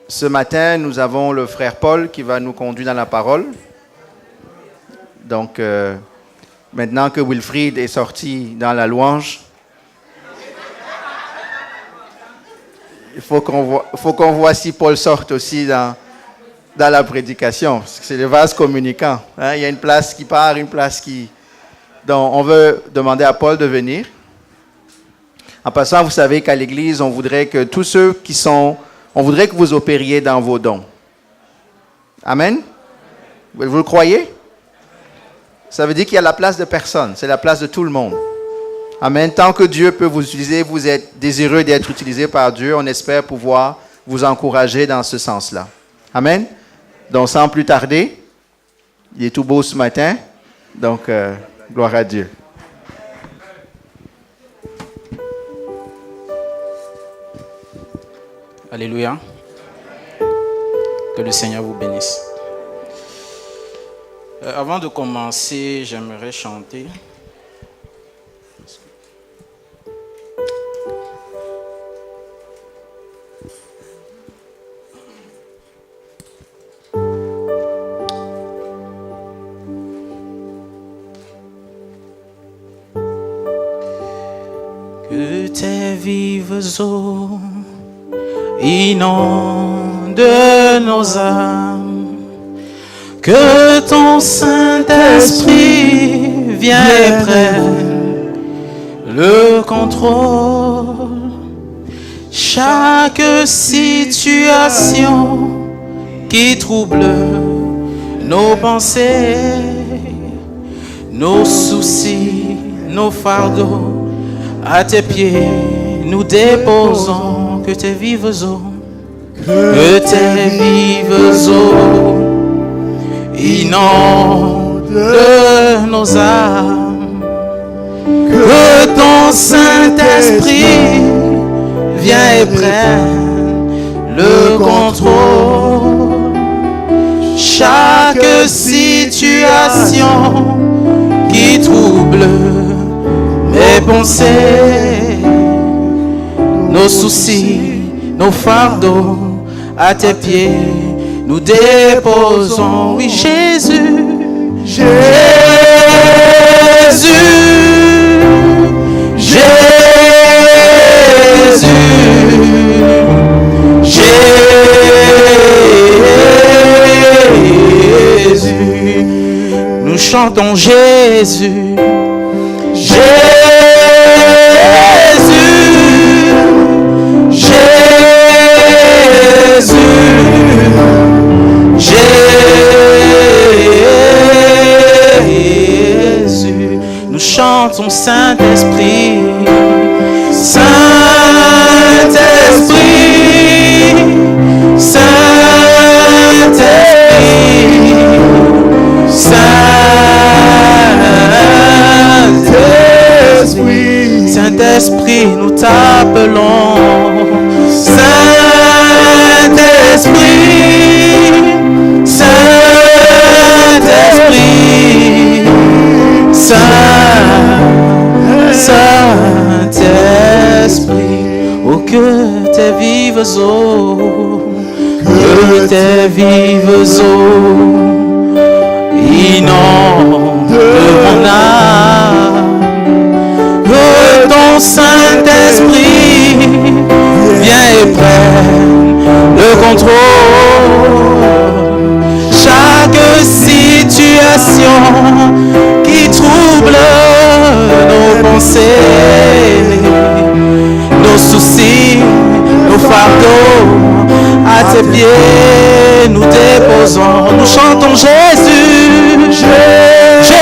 Ce matin, nous avons le frère Paul qui va nous conduire dans la parole. Donc, maintenant que Wilfried est sorti dans la louange, il faut qu'on voit si Paul sorte aussi dans la prédication. C'est le vase communicant. Hein? Il y a une place qui part, une place qui... Donc, on veut demander à Paul de venir. En passant, vous savez qu'à l'Église, on voudrait que tous ceux qui sont... On voudrait que vous opériez dans vos dons. Amen? Vous le croyez? Ça veut dire qu'il y a la place de personne. C'est la place de tout le monde. Amen. Tant que Dieu peut vous utiliser, vous êtes désireux d'être utilisé par Dieu. On espère pouvoir vous encourager dans ce sens-là. Amen. Donc, sans plus tarder, il est tout beau ce matin. Donc, gloire à Dieu. Alléluia. Que le Seigneur vous bénisse. Avant de commencer, j'aimerais chanter. Que tes vives eaux inonde nos âmes, que ton Saint-Esprit vienne et prenne le contrôle. Chaque situation qui trouble nos pensées, nos soucis, nos fardeaux, à tes pieds nous déposons. Que tes vives eaux, inondent nos âmes, que ton Saint-Esprit vienne et prenne le contrôle. Chaque situation qui trouble mes pensées, nos soucis, nos fardeaux, à tes pieds, nous déposons. Oui, Jésus, Jésus, Jésus, Jésus. Nous chantons Jésus, Jésus. Jésus, nous chantons Saint-Esprit, Saint-Esprit, Saint-Esprit, Saint-Esprit, Saint-Esprit, nous t'appelons, Saint-Esprit, Saint-Esprit, Saint-Esprit, oh que tes vives eaux, inondent mon âme, que ton Saint-Esprit viens et prenne le contrôle. Chaque situation qui trouble nos pensées, nos soucis, nos fardeaux, à tes pieds nous déposons. Nous chantons Jésus, Jésus,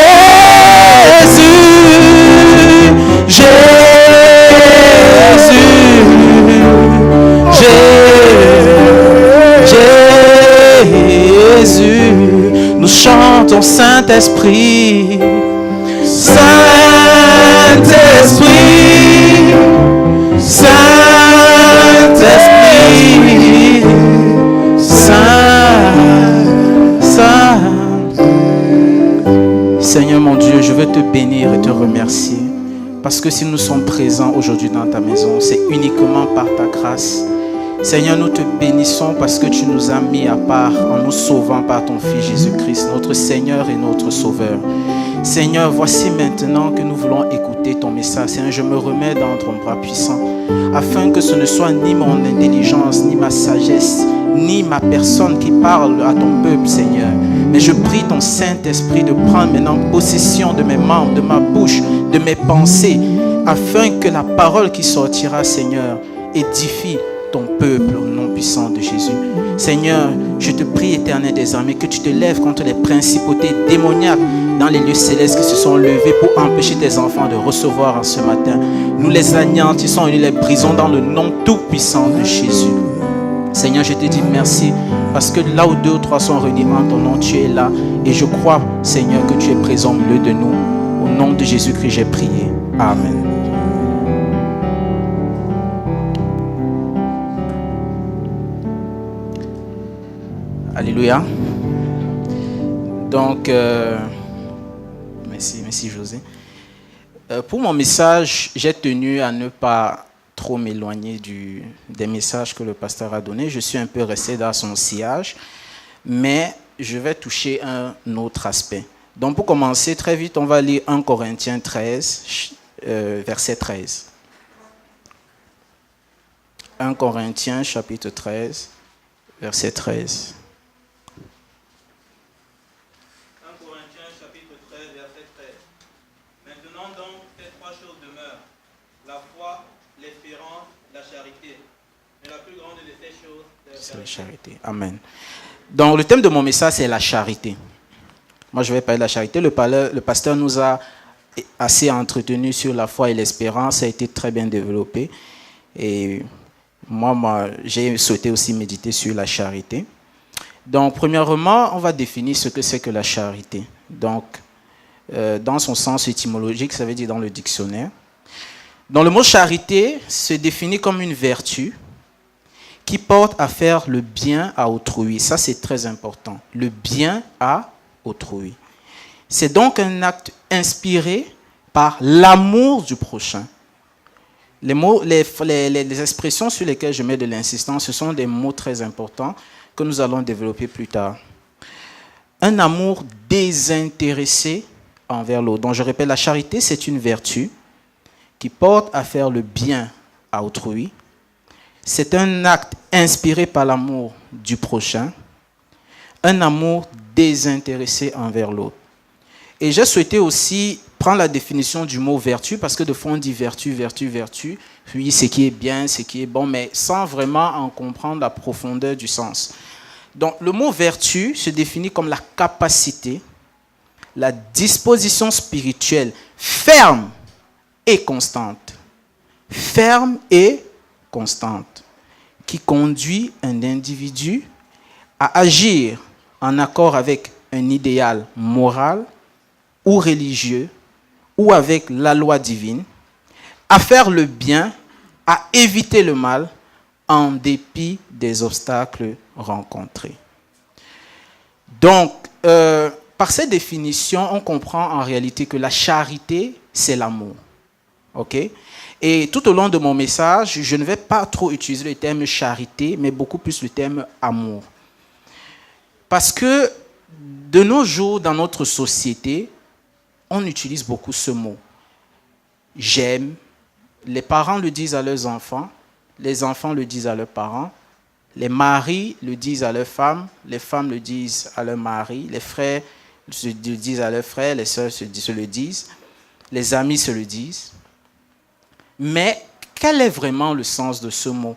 Jésus, nous chantons Saint-Esprit, Saint-Esprit, Saint-Esprit, Saint. Seigneur mon Dieu, je veux te bénir et te remercier. Parce que si nous sommes présents aujourd'hui dans ta maison, c'est uniquement par ta grâce Seigneur, nous te bénissons parce que tu nous as mis à part en nous sauvant par ton Fils Jésus-Christ, notre Seigneur et notre Sauveur. Seigneur, voici maintenant que nous voulons écouter ton message. Seigneur, je me remets dans ton bras puissant afin que ce ne soit ni mon intelligence, ni ma sagesse, ni ma personne qui parle à ton peuple, Seigneur. Mais je prie ton Saint-Esprit de prendre maintenant possession de mes membres, de ma bouche, de mes pensées, afin que la parole qui sortira, Seigneur, édifie ton peuple au nom puissant de Jésus. Seigneur, je te prie, Éternel des armées, que tu te lèves contre les principautés démoniaques dans les lieux célestes qui se sont levés pour empêcher tes enfants de recevoir en ce matin. Nous les anéantissons et nous les brisons dans le nom tout puissant de Jésus. Seigneur, je te dis merci parce que là où 2 ou 3 sont réunis en ton nom, tu es là. Et je crois, Seigneur, que tu es présent au milieu de nous. Au nom de Jésus-Christ, j'ai prié. Amen. Alléluia. Donc, merci José. Pour mon message, j'ai tenu à ne pas trop m'éloigner des messages que le pasteur a donnés. Je suis un peu resté dans son sillage, mais je vais toucher un autre aspect. Donc, pour commencer, très vite, on va lire 1 Corinthiens 13, verset 13. 1 Corinthiens, chapitre 13, verset 13. C'est la charité. Amen. Donc, le thème de mon message, c'est la charité. Moi, je vais parler de la charité. Le pasteur nous a assez entretenu sur la foi et l'espérance. Ça a été très bien développé. Et moi, j'ai souhaité aussi méditer sur la charité. Donc, premièrement, on va définir ce que c'est que la charité. Donc, dans son sens étymologique, ça veut dire dans le dictionnaire. Donc, le mot charité se définit comme une vertu qui porte à faire le bien à autrui. Ça, c'est très important. Le bien à autrui. C'est donc un acte inspiré par l'amour du prochain. Les mots, les expressions sur lesquelles je mets de l'insistance, ce sont des mots très importants que nous allons développer plus tard. Un amour désintéressé envers l'autre. Donc, je répète, la charité, c'est une vertu qui porte à faire le bien à autrui. C'est un acte inspiré par l'amour du prochain, un amour désintéressé envers l'autre. Et j'ai souhaité aussi prendre la définition du mot vertu, parce que de fois on dit vertu, vertu, vertu, puis ce qui est bien, ce qui est bon, mais sans vraiment en comprendre la profondeur du sens. Donc le mot vertu se définit comme la capacité, la disposition spirituelle ferme et constante. Ferme et constante, qui conduit un individu à agir en accord avec un idéal moral ou religieux ou avec la loi divine, à faire le bien, à éviter le mal en dépit des obstacles rencontrés. Donc, par cette définition, on comprend en réalité que la charité, c'est l'amour. OK ? Et tout au long de mon message, je ne vais pas trop utiliser le terme charité, mais beaucoup plus le terme amour. Parce que de nos jours, dans notre société, on utilise beaucoup ce mot. J'aime. Les parents le disent à leurs enfants, les enfants le disent à leurs parents, les maris le disent à leurs femmes, les femmes le disent à leurs maris, les frères le disent à leurs frères, les sœurs se le disent, les amis se le disent. Mais quel est vraiment le sens de ce mot?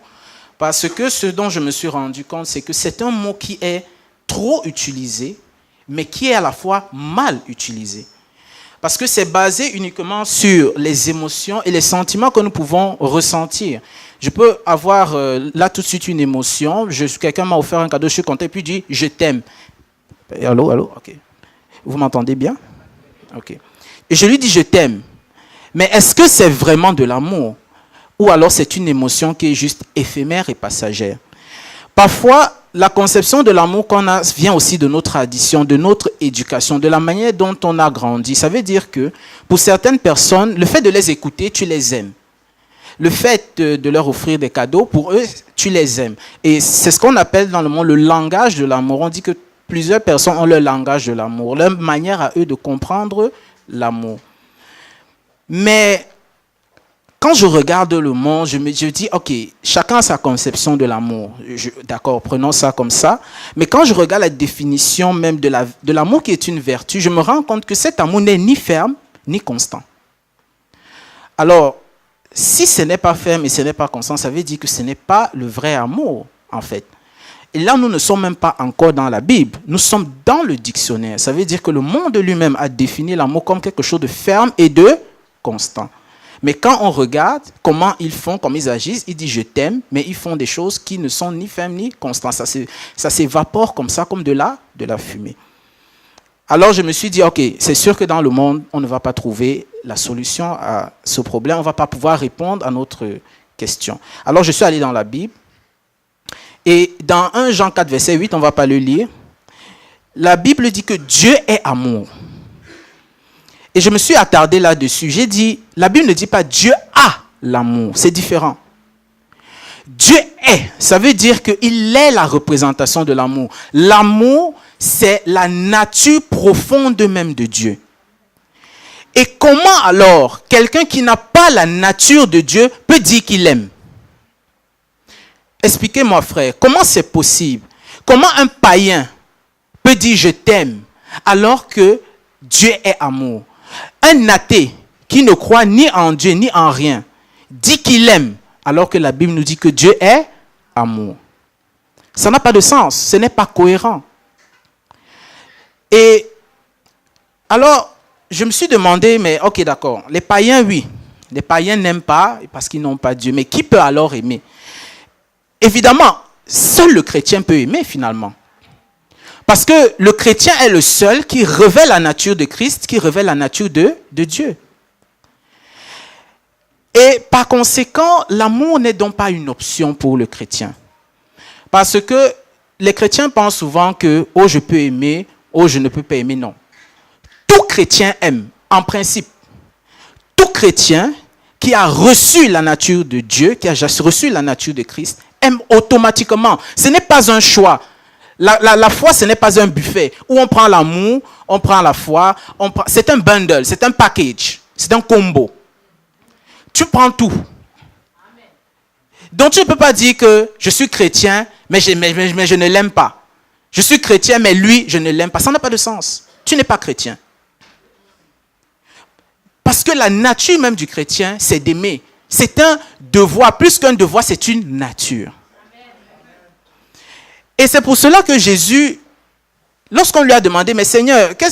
Parce que ce dont je me suis rendu compte, c'est que c'est un mot qui est trop utilisé, mais qui est à la fois mal utilisé. Parce que c'est basé uniquement sur les émotions et les sentiments que nous pouvons ressentir. Je peux avoir là tout de suite une émotion, quelqu'un m'a offert un cadeau, je suis content, et puis dit « je t'aime ». Allô, ok. Vous m'entendez bien? Ok. Et je lui dis « je t'aime ». Mais est-ce que c'est vraiment de l'amour? Ou alors c'est une émotion qui est juste éphémère et passagère? Parfois, la conception de l'amour qu'on a vient aussi de nos traditions, de notre éducation, de la manière dont on a grandi. Ça veut dire que pour certaines personnes, le fait de les écouter, tu les aimes. le fait de leur offrir des cadeaux, pour eux, tu les aimes. Et c'est ce qu'on appelle dans le monde le langage de l'amour. On dit que plusieurs personnes ont leur langage de l'amour, leur manière à eux de comprendre l'amour. Mais quand je regarde le monde, je dis, ok, chacun a sa conception de l'amour. D'accord, prenons ça comme ça. Mais quand je regarde la définition même de l'amour qui est une vertu, je me rends compte que cet amour n'est ni ferme, ni constant. Alors, si ce n'est pas ferme et ce n'est pas constant, ça veut dire que ce n'est pas le vrai amour, en fait. Et là, nous ne sommes même pas encore dans la Bible. Nous sommes dans le dictionnaire. Ça veut dire que le monde lui-même a défini l'amour comme quelque chose de ferme et de constant. Mais quand on regarde comment ils font, comment ils agissent, ils disent « je t'aime », mais ils font des choses qui ne sont ni fermes ni constantes. Ça s'évapore comme ça, comme de la fumée. Alors je me suis dit, ok, c'est sûr que dans le monde, on ne va pas trouver la solution à ce problème. On ne va pas pouvoir répondre à notre question. Alors je suis allé dans la Bible. Et dans 1 Jean 4, verset 8, on ne va pas le lire. La Bible dit que Dieu est amour. Et je me suis attardé là-dessus. J'ai dit, la Bible ne dit pas Dieu a l'amour. C'est différent. Dieu est. Ça veut dire qu'il est la représentation de l'amour. L'amour, c'est la nature profonde même de Dieu. Et comment alors quelqu'un qui n'a pas la nature de Dieu peut dire qu'il aime? Expliquez-moi, frère, comment c'est possible? Comment un païen peut dire je t'aime alors que Dieu est amour? Un athée qui ne croit ni en Dieu ni en rien dit qu'il aime alors que la Bible nous dit que Dieu est amour. Ça n'a pas de sens, ce n'est pas cohérent. Et alors, je me suis demandé, mais ok d'accord, les païens oui, les païens n'aiment pas parce qu'ils n'ont pas Dieu, mais qui peut alors aimer? Évidemment, seul le chrétien peut aimer finalement. Parce que le chrétien est le seul qui révèle la nature de Christ, qui révèle la nature de Dieu. Et par conséquent, l'amour n'est donc pas une option pour le chrétien. Parce que les chrétiens pensent souvent que « oh, je peux aimer »,« oh, je ne peux pas aimer ». Non. Tout chrétien aime, en principe. Tout chrétien qui a reçu la nature de Dieu, qui a reçu la nature de Christ, aime automatiquement. Ce n'est pas un choix. La foi, ce n'est pas un buffet où on prend l'amour, on prend la foi, c'est un bundle, c'est un package, c'est un combo. Tu prends tout. Donc tu ne peux pas dire que je suis chrétien, mais je ne l'aime pas. Je suis chrétien, mais lui, je ne l'aime pas. Ça n'a pas de sens. Tu n'es pas chrétien. Parce que la nature même du chrétien, c'est d'aimer. C'est un devoir. Plus qu'un devoir, c'est une nature. Et c'est pour cela que Jésus, lorsqu'on lui a demandé, mais Seigneur, quel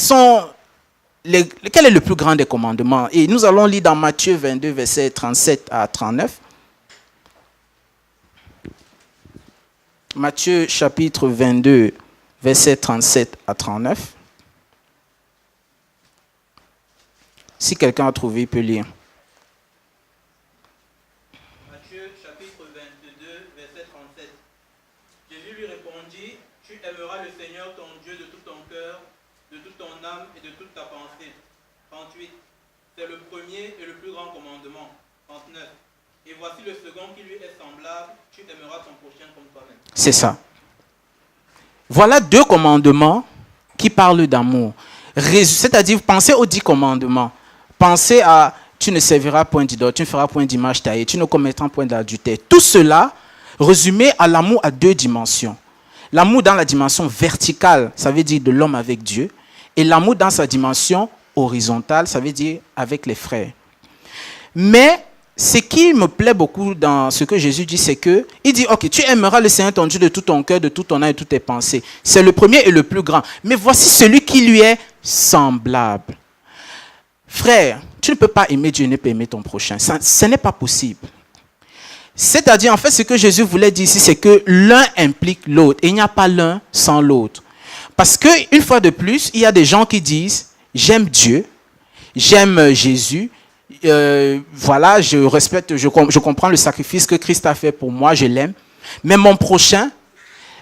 est le plus grand des commandements? Et nous allons lire dans Matthieu 22, versets 37 à 39. Matthieu chapitre 22, versets 37 à 39. Si quelqu'un a trouvé, il peut lire. Matthieu chapitre 22, verset 37. Jésus lui répondit, tu aimeras le Seigneur ton Dieu de tout ton cœur, de toute ton âme et de toute ta pensée. 38. C'est le premier et le plus grand commandement. 39. Et voici le second qui lui est semblable, tu aimeras ton prochain comme toi-même. C'est ça. Voilà deux commandements qui parlent d'amour. C'est-à-dire, pensez aux 10 commandements. Pensez à, tu ne serviras point d'idole, tu ne feras point d'image taillée, tu ne commettras point d'adultère. Tout cela, résumé à l'amour à 2 dimensions. L'amour dans la dimension verticale, ça veut dire de l'homme avec Dieu. Et l'amour dans sa dimension horizontale, ça veut dire avec les frères. Mais ce qui me plaît beaucoup dans ce que Jésus dit, c'est que il dit, ok, tu aimeras le Seigneur ton Dieu de tout ton cœur, de tout ton âme et de toutes tes pensées. C'est le premier et le plus grand. Mais voici celui qui lui est semblable. Frère, tu ne peux pas aimer Dieu et ne pas aimer ton prochain. Ce n'est pas possible. C'est-à-dire, en fait, ce que Jésus voulait dire ici, c'est que l'un implique l'autre. Et il n'y a pas l'un sans l'autre. Parce que, une fois de plus, il y a des gens qui disent, j'aime Dieu, j'aime Jésus, voilà, je respecte, je comprends le sacrifice que Christ a fait pour moi, je l'aime. Mais mon prochain,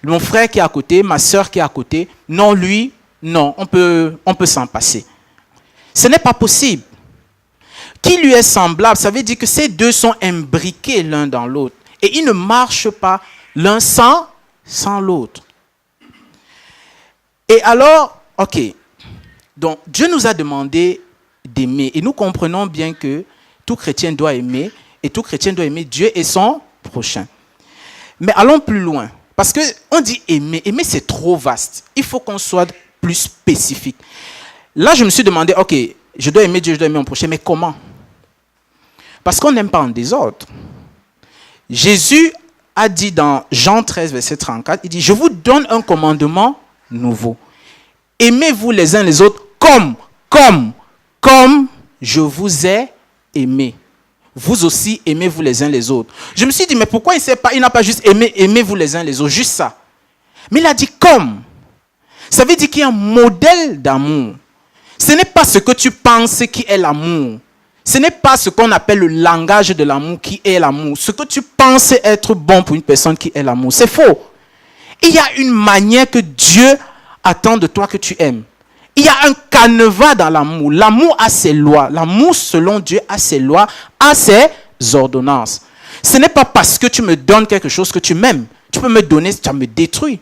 mon frère qui est à côté, ma soeur qui est à côté, non, lui, non, on peut s'en passer. Ce n'est pas possible. qui lui est semblable. Ça veut dire que ces deux sont imbriqués l'un dans l'autre. Et ils ne marchent pas l'un sans l'autre. Et alors, ok, donc Dieu nous a demandé d'aimer. Et nous comprenons bien que tout chrétien doit aimer. Et tout chrétien doit aimer Dieu et son prochain. Mais allons plus loin. Parce qu'on dit aimer. Aimer, c'est trop vaste. Il faut qu'on soit plus spécifique. Là, je me suis demandé, ok, je dois aimer Dieu, je dois aimer mon prochain. Mais comment? Parce qu'on n'aime pas en désordre. Jésus a dit dans Jean 13, verset 34, il dit, je vous donne un commandement nouveau. Aimez-vous les uns les autres comme je vous ai aimé. Vous aussi, aimez-vous les uns les autres. Je me suis dit, mais pourquoi il n'a pas juste aimé, aimez-vous les uns les autres, juste ça. Mais il a dit comme. Ça veut dire qu'il y a un modèle d'amour. Ce n'est pas ce que tu penses qui est l'amour. Ce n'est pas ce qu'on appelle le langage de l'amour qui est l'amour. Ce que tu penses être bon pour une personne qui est l'amour, c'est faux. Il y a une manière que Dieu attend de toi que tu aimes. Il y a un canevas dans l'amour. L'amour a ses lois. L'amour, selon Dieu, a ses lois, a ses ordonnances. Ce n'est pas parce que tu me donnes quelque chose que tu m'aimes. Tu peux me donner, ça me détruit.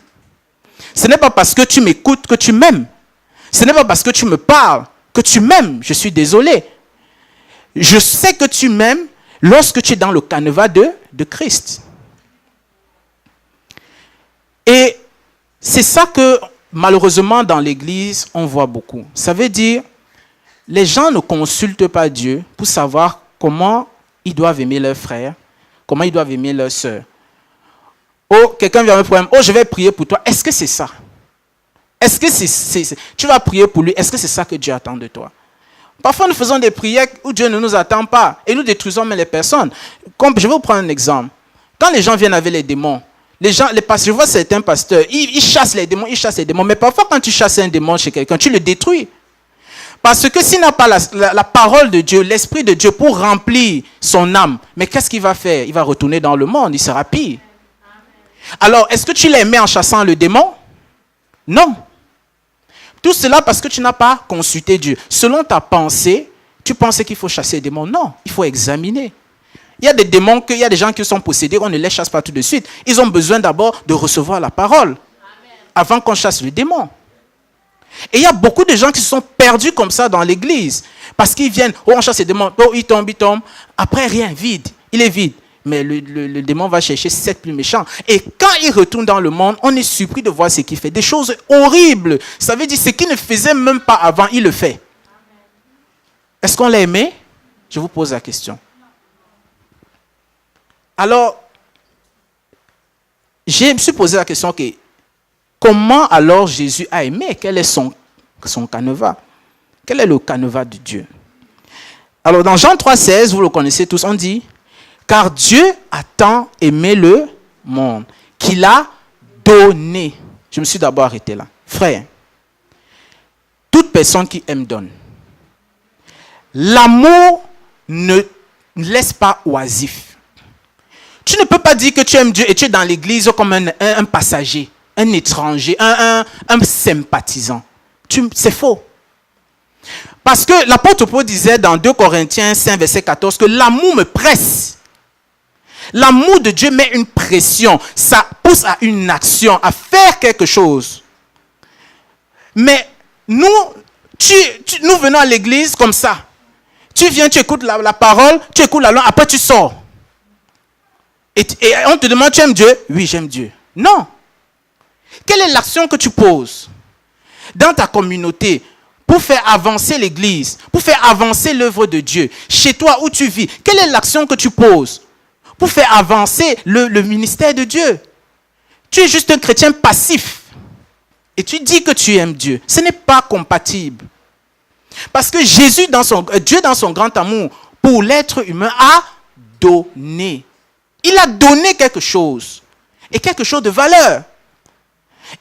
Ce n'est pas parce que tu m'écoutes que tu m'aimes. Ce n'est pas parce que tu me parles que tu m'aimes. Je suis désolé. Je sais que tu m'aimes lorsque tu es dans le canevas de Christ. Et c'est ça que, malheureusement, dans l'Église, on voit beaucoup. Ça veut dire, les gens ne consultent pas Dieu pour savoir comment ils doivent aimer leurs frères, comment ils doivent aimer leurs sœurs. Oh, quelqu'un vient avec un problème. Oh, je vais prier pour toi. Est-ce que c'est ça? Est-ce que tu vas prier pour lui? Est-ce que c'est ça que Dieu attend de toi? Parfois, nous faisons des prières où Dieu ne nous attend pas et nous détruisons même les personnes. Je vais vous prendre un exemple. Quand les gens viennent avec les démons, je vois certains pasteurs, ils chassent les démons, mais parfois quand tu chasses un démon chez quelqu'un, tu le détruis. Parce que s'il n'a pas la parole de Dieu, l'Esprit de Dieu pour remplir son âme, mais qu'est-ce qu'il va faire? Il va retourner dans le monde, il sera pire. Alors, est-ce que tu l'aimais en chassant le démon? Non. Tout cela parce que tu n'as pas consulté Dieu. Selon ta pensée, tu pensais qu'il faut chasser les démons. Non, il faut examiner. Il y a des démons, il y a des gens qui sont possédés, on ne les chasse pas tout de suite. Ils ont besoin d'abord de recevoir la parole avant qu'on chasse le démon. Et il y a beaucoup de gens qui se sont perdus comme ça dans l'église. Parce qu'ils viennent, oh on chasse les démons, oh il tombe. Après rien, vide, il est vide. Mais le démon va chercher 7 plus méchants. Et quand il retourne dans le monde, on est surpris de voir ce qu'il fait. Des choses horribles. Ça veut dire ce qu'il ne faisait même pas avant, il le fait. Est-ce qu'on l'a aimé? Je vous pose la question. Alors, je me suis posé la question, okay, comment alors Jésus a aimé? Quel est son canevas? Quel est le canevas de Dieu? Alors, dans Jean 3,16, vous le connaissez tous, on dit, car Dieu a tant aimé le monde qu'il a donné. Je me suis d'abord arrêté là. Frère, toute personne qui aime donne. L'amour ne laisse pas oisif. Tu ne peux pas dire que tu aimes Dieu et tu es dans l'église comme un passager, un étranger, un sympathisant. C'est faux. Parce que l'apôtre Paul disait dans 2 Corinthiens 5, verset 14, que l'amour me presse. L'amour de Dieu met une pression. Ça pousse à une action, à faire quelque chose. Mais nous venons à l'église comme ça. Tu viens, tu écoutes la parole, tu écoutes la langue, après tu sors. Et on te demande, tu aimes Dieu? Oui, j'aime Dieu. Non. Quelle est l'action que tu poses dans ta communauté pour faire avancer l'église, pour faire avancer l'œuvre de Dieu? Chez toi où tu vis, quelle est l'action que tu poses pour faire avancer le ministère de Dieu? Tu es juste un chrétien passif. Et tu dis que tu aimes Dieu. Ce n'est pas compatible. Parce que Dieu dans son grand amour pour l'être humain a donné. Il a donné quelque chose. Et quelque chose de valeur.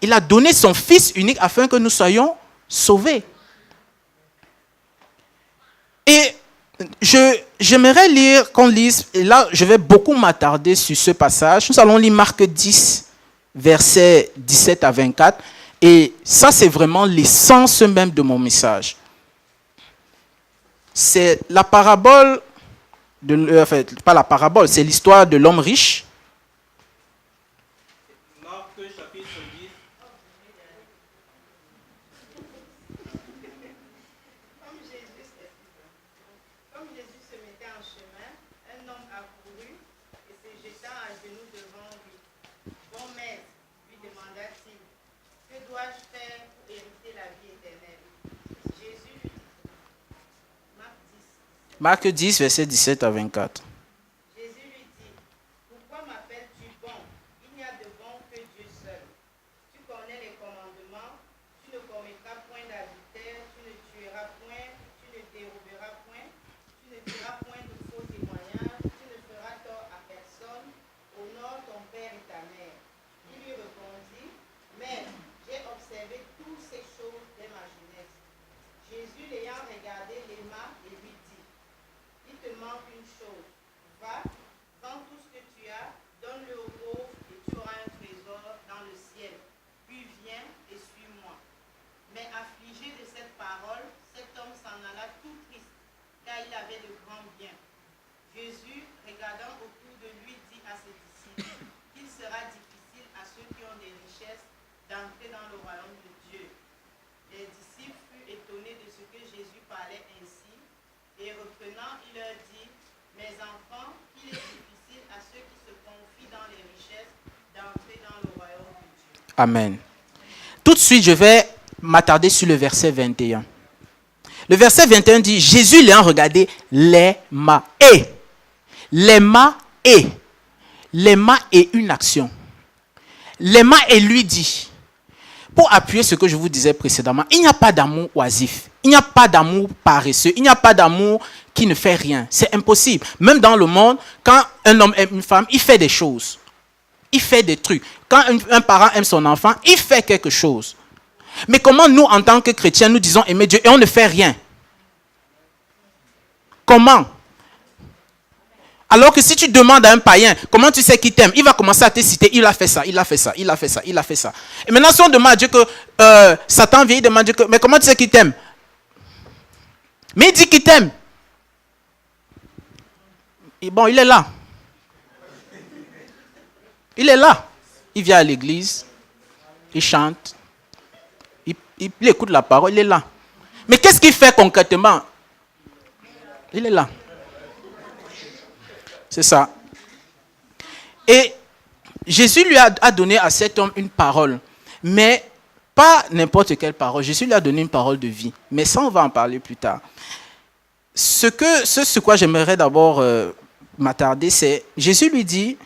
Il a donné son Fils unique afin que nous soyons sauvés. Et j'aimerais qu'on lise, et là je vais beaucoup m'attarder sur ce passage. Nous allons lire Marc 10, versets 17 à 24. Et ça c'est vraiment l'essence même de mon message. c'est la parabole, pas la parabole, c'est l'histoire de l'homme riche. Marc chapitre 10. Comme Jésus se mettait en chemin, un homme accourut et se jeta à genoux devant lui. Bon maître, lui demanda-t-il, que dois-je faire pour hériter la vie éternelle? Jésus lui dit, Marc 10, verset 17 à 24. Jésus lui dit, pourquoi m'appelles-tu bon? Il n'y a de bon que Dieu seul. Tu connais les commandements, tu ne commettras point d'adultère, tu ne tueras point, tu ne déroberas point, tu ne diras point de faux témoignages, tu ne feras tort à personne, honore ton père et ta mère. Il lui répondit, Maître, j'ai observé toutes ces choses dès ma jeunesse. Jésus l'ayant regardé l'aima et lui dit, il te manque une chose, va, vends tout ce que tu as, donne-le aux pauvres et tu auras un trésor dans le ciel. Puis viens et suis-moi. Mais affligé de cette parole, cet homme s'en alla tout triste, car il avait de grands biens. Jésus, regardant autour de lui, dit à ses disciples qu'il sera difficile à ceux qui ont des richesses d'entrer dans le royaume de Dieu. Les disciples furent étonnés de ce que Jésus parlait ainsi, et reprenant, il leur dit, mes enfants, qu'il est difficile à ceux qui se confient dans les richesses d'entrer dans le royaume de Dieu. Amen. Tout de suite, je vais m'attarder sur le verset 21. Le verset 21 dit, Jésus l'ayant regardé, l'aima. L'aima est une action. L'aima et lui dit, pour appuyer ce que je vous disais précédemment, il n'y a pas d'amour oisif, il n'y a pas d'amour paresseux, il n'y a pas d'amour qui ne fait rien. C'est impossible. Même dans le monde, quand un homme aime une femme, il fait des choses. Il fait des trucs. Quand un parent aime son enfant, il fait quelque chose. Mais comment nous, en tant que chrétiens, nous disons aimer Dieu et on ne fait rien? Comment? Alors que si tu demandes à un païen, comment tu sais qu'il t'aime? Il va commencer à te citer, il a fait ça, il a fait ça, il a fait ça, il a fait ça. Et maintenant, si on demande à Dieu que Satan vient, il demande à Dieu que, mais comment tu sais qu'il t'aime? Mais il dit qu'il t'aime. Et bon, il est là. Il est là. Il vient à l'église, il chante, il écoute la parole, il est là. Mais qu'est-ce qu'il fait concrètement? Il est là. C'est ça. Et Jésus lui a donné à cet homme une parole. Mais pas n'importe quelle parole. Jésus lui a donné une parole de vie. Mais ça, on va en parler plus tard. Ce quoi j'aimerais d'abord m'attarder, c'est Jésus lui dit,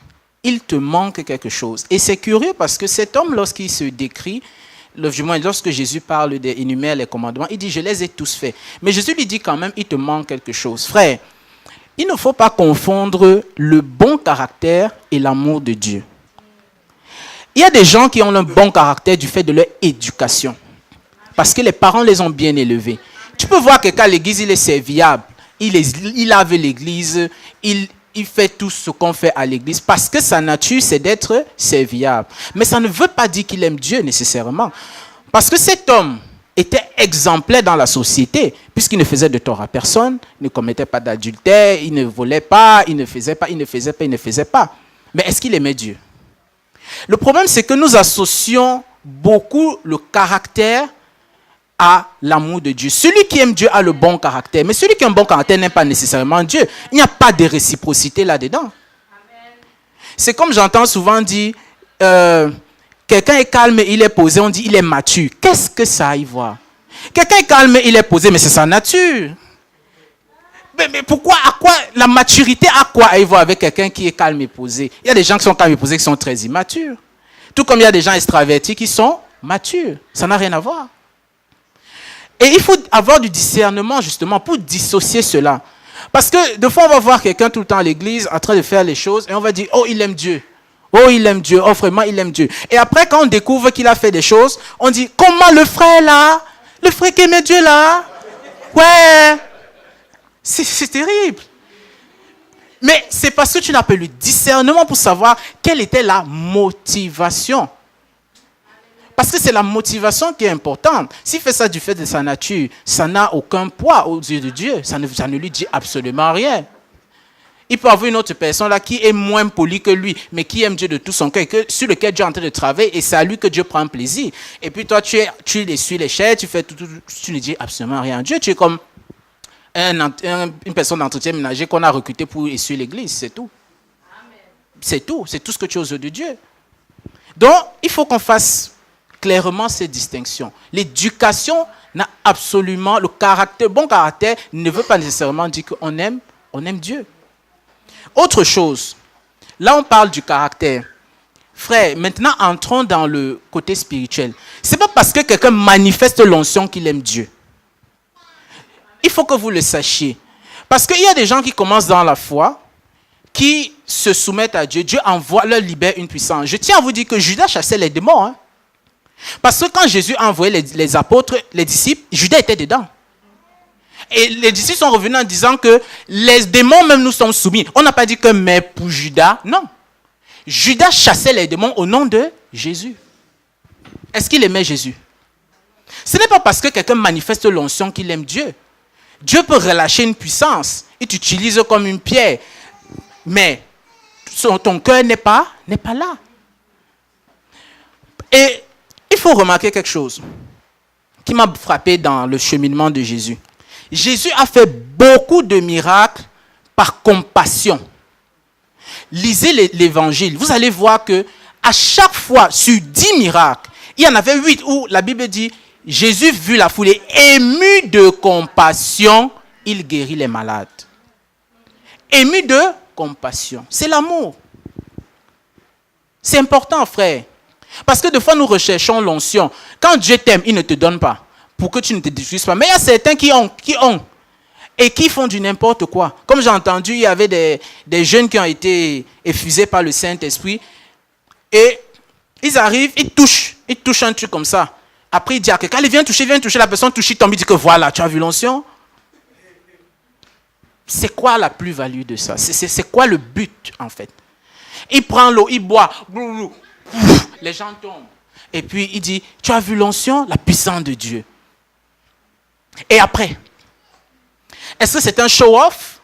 il te manque quelque chose. Et c'est curieux parce que cet homme, lorsqu'il se décrit, lorsque Jésus parle d'énumérer les commandements, il dit, je les ai tous faits. Mais Jésus lui dit quand même, il te manque quelque chose. Frère, il ne faut pas confondre le bon caractère et l'amour de Dieu. Il y a des gens qui ont un bon caractère du fait de leur éducation. Parce que les parents les ont bien élevés. Tu peux voir quelqu'un à l'église, il est serviable. Il lave l'église, il fait tout ce qu'on fait à l'église. Parce que sa nature, c'est d'être serviable. Mais ça ne veut pas dire qu'il aime Dieu nécessairement. Parce que cet homme était exemplaire dans la société, puisqu'il ne faisait de tort à personne, il ne commettait pas d'adultère, il ne volait pas, il ne faisait pas. Mais est-ce qu'il aimait Dieu? Le problème, c'est que nous associons beaucoup le caractère à l'amour de Dieu. Celui qui aime Dieu a le bon caractère, mais celui qui a un bon caractère n'aime pas nécessairement Dieu. Il n'y a pas de réciprocité là-dedans. C'est comme j'entends souvent dire, quelqu'un est calme et il est posé, on dit il est mature. Qu'est-ce que ça a à y voir? Quelqu'un est calme et il est posé, mais c'est sa nature. Mais pourquoi, à quoi, la maturité a quoi à y voir avec quelqu'un qui est calme et posé? Il y a des gens qui sont calmes et posés qui sont très immatures. Tout comme il y a des gens extravertis qui sont matures. Ça n'a rien à voir. Et il faut avoir du discernement justement pour dissocier cela. Parce que des fois on va voir quelqu'un tout le temps à l'église en train de faire les choses et on va dire, oh il aime Dieu. Oh, il aime Dieu. Oh, vraiment, il aime Dieu. Et après, quand on découvre qu'il a fait des choses, on dit, comment le frère là? Le frère qui aimait Dieu là? Ouais. C'est terrible. Mais c'est parce que tu n'as pas eu le discernement pour savoir quelle était la motivation. Parce que c'est la motivation qui est importante. S'il fait ça du fait de sa nature, ça n'a aucun poids aux yeux de Dieu. Ça ne lui dit absolument rien. Il peut avoir une autre personne là qui est moins polie que lui, mais qui aime Dieu de tout son cœur, sur lequel Dieu est en train de travailler, et c'est à lui que Dieu prend plaisir. Et puis toi, tu essuies les chairs, tu fais tout, tu ne dis absolument rien à Dieu. Tu es comme une personne d'entretien ménager qu'on a recrutée pour essuyer l'église, c'est tout. C'est tout ce que tu as aux yeux de Dieu. Donc, il faut qu'on fasse clairement ces distinctions. L'éducation n'a absolument, bon caractère ne veut pas nécessairement dire qu'on aime Dieu. Autre chose, là on parle du caractère. Frère, maintenant entrons dans le côté spirituel. Ce n'est pas parce que quelqu'un manifeste l'onction qu'il aime Dieu. Il faut que vous le sachiez. Parce qu'il y a des gens qui commencent dans la foi, qui se soumettent à Dieu. Dieu leur libère une puissance. Je tiens à vous dire que Judas chassait les démons. Hein. Parce que quand Jésus a envoyé les apôtres, les disciples, Judas était dedans. Et les disciples sont revenus en disant que les démons même nous sont soumis. On n'a pas dit que mais pour Judas, non. Judas chassait les démons au nom de Jésus. Est-ce qu'il aimait Jésus? Ce n'est pas parce que quelqu'un manifeste l'onction qu'il aime Dieu. Dieu peut relâcher une puissance. Il t'utilise comme une pierre. Mais ton cœur n'est pas là. Et il faut remarquer quelque chose qui m'a frappé dans le cheminement de Jésus. Jésus a fait beaucoup de miracles par compassion. Lisez l'évangile. Vous allez voir que à chaque fois, sur 10 miracles, il y en avait 8 où la Bible dit Jésus vit la foule et ému de compassion, il guérit les malades. Ému de compassion. C'est l'amour. C'est important, frère. Parce que des fois, nous recherchons l'onction. Quand Dieu t'aime, il ne te donne pas. Pour que tu ne te détruises pas. Mais il y a certains qui ont. Et qui font du n'importe quoi. Comme j'ai entendu, il y avait des jeunes qui ont été effusés par le Saint-Esprit. Et ils arrivent, ils touchent un truc comme ça. Après, il dit à quelqu'un, allez, viens toucher, la personne touche, il tombe, il dit que voilà, tu as vu l'onction? C'est quoi la plus-value de ça? C'est quoi le but, en fait? Il prend l'eau, il boit, les gens tombent. Et puis, il dit, tu as vu l'onction? La puissance de Dieu. Et après, est-ce que c'est un show-off?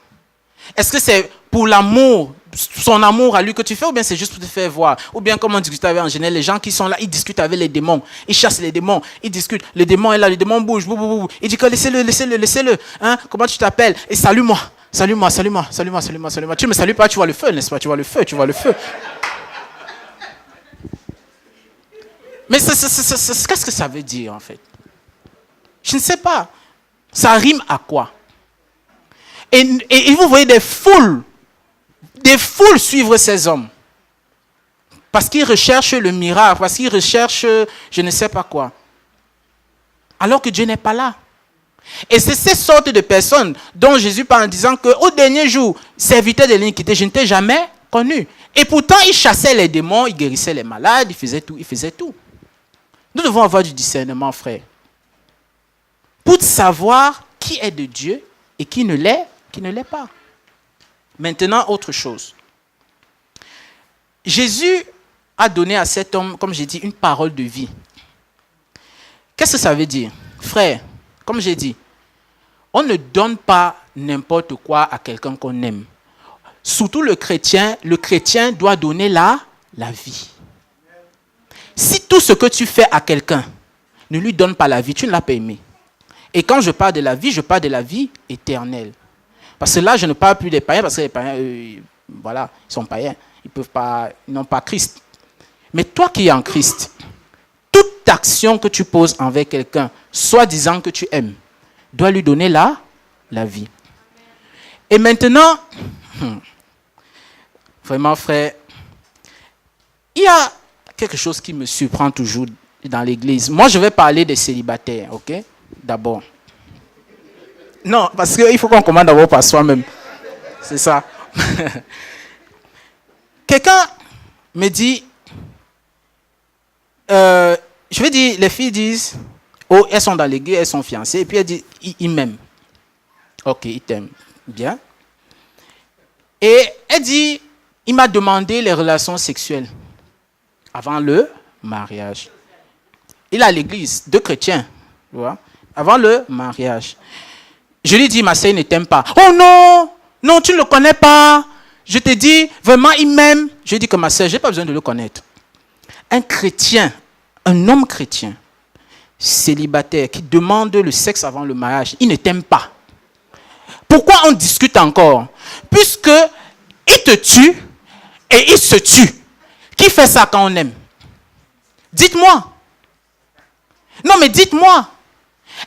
Est-ce que c'est pour l'amour, son amour à lui que tu fais, ou bien c'est juste pour te faire voir? Ou bien comme on discute avec en général, les gens qui sont là, ils discutent avec les démons, ils chassent les démons, ils discutent, le démon est là, le démon bouge, il dit que laissez-le, hein? Comment tu t'appelles? Et salue-moi. Tu ne me salues pas, tu vois le feu, n'est-ce pas? Tu vois le feu. Mais qu'est-ce que ça veut dire en fait? Je ne sais pas. Ça rime à quoi? Et vous voyez des foules suivre ces hommes. Parce qu'ils recherchent le miracle, parce qu'ils recherchent je ne sais pas quoi. Alors que Dieu n'est pas là. Et c'est ces sortes de personnes dont Jésus parle en disant qu'au dernier jour, serviteur de l'iniquité, je ne t'ai jamais connu. Et pourtant, il chassait les démons, il guérissait les malades, il faisait tout. Nous devons avoir du discernement, frère. Pour savoir qui est de Dieu et qui ne l'est pas. Maintenant, autre chose. Jésus a donné à cet homme, comme j'ai dit, une parole de vie. Qu'est-ce que ça veut dire? Frère, comme j'ai dit, on ne donne pas n'importe quoi à quelqu'un qu'on aime. Surtout le chrétien doit donner la vie. Si tout ce que tu fais à quelqu'un ne lui donne pas la vie, tu ne l'as pas aimé. Et quand je parle de la vie, je parle de la vie éternelle. Parce que là, je ne parle plus des païens, parce que les païens, ils sont païens. Ils n'ont pas Christ. Mais toi qui es en Christ, toute action que tu poses envers quelqu'un, soi-disant que tu aimes, doit lui donner la vie. Et maintenant, vraiment frère, il y a quelque chose qui me surprend toujours dans l'église. Moi, je vais parler des célibataires, ok? D'abord. Non, parce qu'il faut qu'on commande d'abord par soi-même. C'est ça. Quelqu'un me dit, je vais dire, les filles disent, oh, elles sont dans l'église, elles sont fiancées, et puis elles disent, ils m'aiment. Ok, ils t'aiment. Bien. Et elle dit, il m'a demandé les relations sexuelles avant le mariage. Il est à l'église, 2 chrétiens, tu vois, avant le mariage. Je lui dis, ma sœur ne t'aime pas. Oh non, non, tu ne le connais pas. Je te dis, vraiment, il m'aime. Je dis que ma sœur, je n'ai pas besoin de le connaître. Un chrétien, un homme chrétien, célibataire, qui demande le sexe avant le mariage, il ne t'aime pas. Pourquoi on discute encore? Puisque il te tue et il se tue. Qui fait ça quand on aime? Dites-moi. Non, mais dites-moi.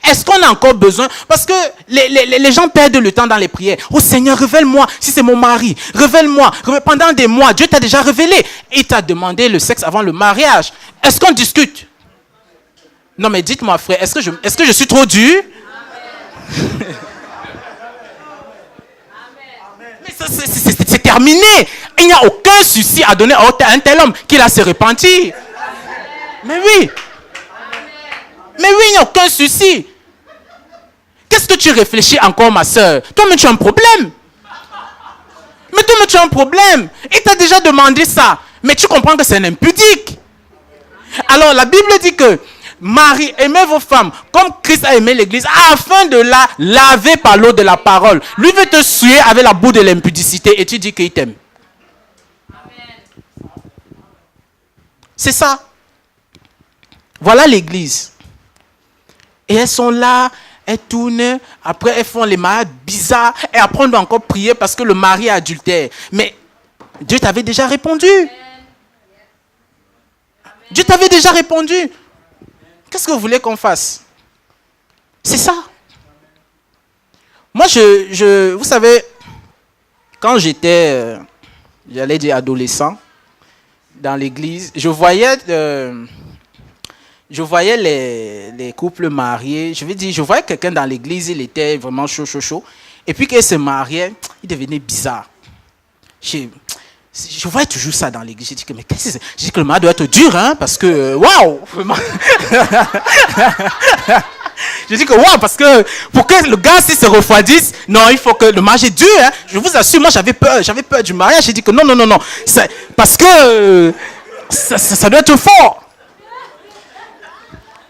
Est-ce qu'on a encore besoin? Parce que les gens perdent le temps dans les prières. Oh Seigneur, révèle-moi si c'est mon mari. Révèle-moi. Pendant des mois, Dieu t'a déjà révélé. Il t'a demandé le sexe avant le mariage. Est-ce qu'on discute? Non, mais dites-moi, frère, est-ce que je suis trop dur? Mais c'est terminé. Il n'y a aucun souci à donner à un tel homme qu'il a se repentir. Mais oui. Mais oui, il n'y a aucun souci. Qu'est-ce que tu réfléchis encore, ma soeur? Toi-même, tu as un problème. Mais toi-même, tu as un problème. Il t'a déjà demandé ça. Mais tu comprends que c'est un impudique. Alors, la Bible dit que Marie, aimez vos femmes comme Christ a aimé l'église afin de la laver par l'eau de la parole. Lui veut te souiller avec la boue de l'impudicité et tu dis qu'il t'aime. C'est ça. Voilà l'église. Et elles sont là, elles tournent, après elles font les mariages bizarres, et après on doit encore prier parce que le mari est adultère. Mais Dieu t'avait déjà répondu. Dieu t'avait déjà répondu. Qu'est-ce que vous voulez qu'on fasse? C'est ça. Moi, vous savez, quand j'étais, j'allais dire adolescent, dans l'église, je voyais les couples mariés. Je voyais quelqu'un dans l'église, il était vraiment chaud. Et puis quand il se mariait, il devenait bizarre. Je voyais toujours ça dans l'église. J'ai dit que, mais qu'est-ce que c'est? J'ai dit que le mariage doit être dur, hein, parce que, waouh! Je dis que, waouh, parce que pour que le gars, s'il se refroidisse, non, il faut que le mariage est dur, hein. Je vous assure, moi, j'avais peur du mariage. J'ai dit que non. Parce que ça doit être fort.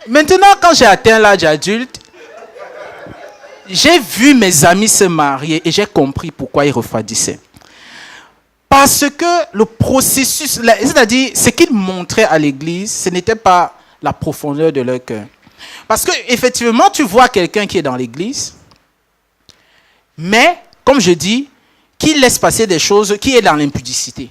Maintenant, quand j'ai atteint l'âge adulte, j'ai vu mes amis se marier et j'ai compris pourquoi ils refroidissaient. Parce que le processus, c'est-à-dire ce qu'ils montraient à l'église, ce n'était pas la profondeur de leur cœur. Parce que effectivement, tu vois quelqu'un qui est dans l'église, mais, comme je dis, qui laisse passer des choses, qui est dans l'impudicité.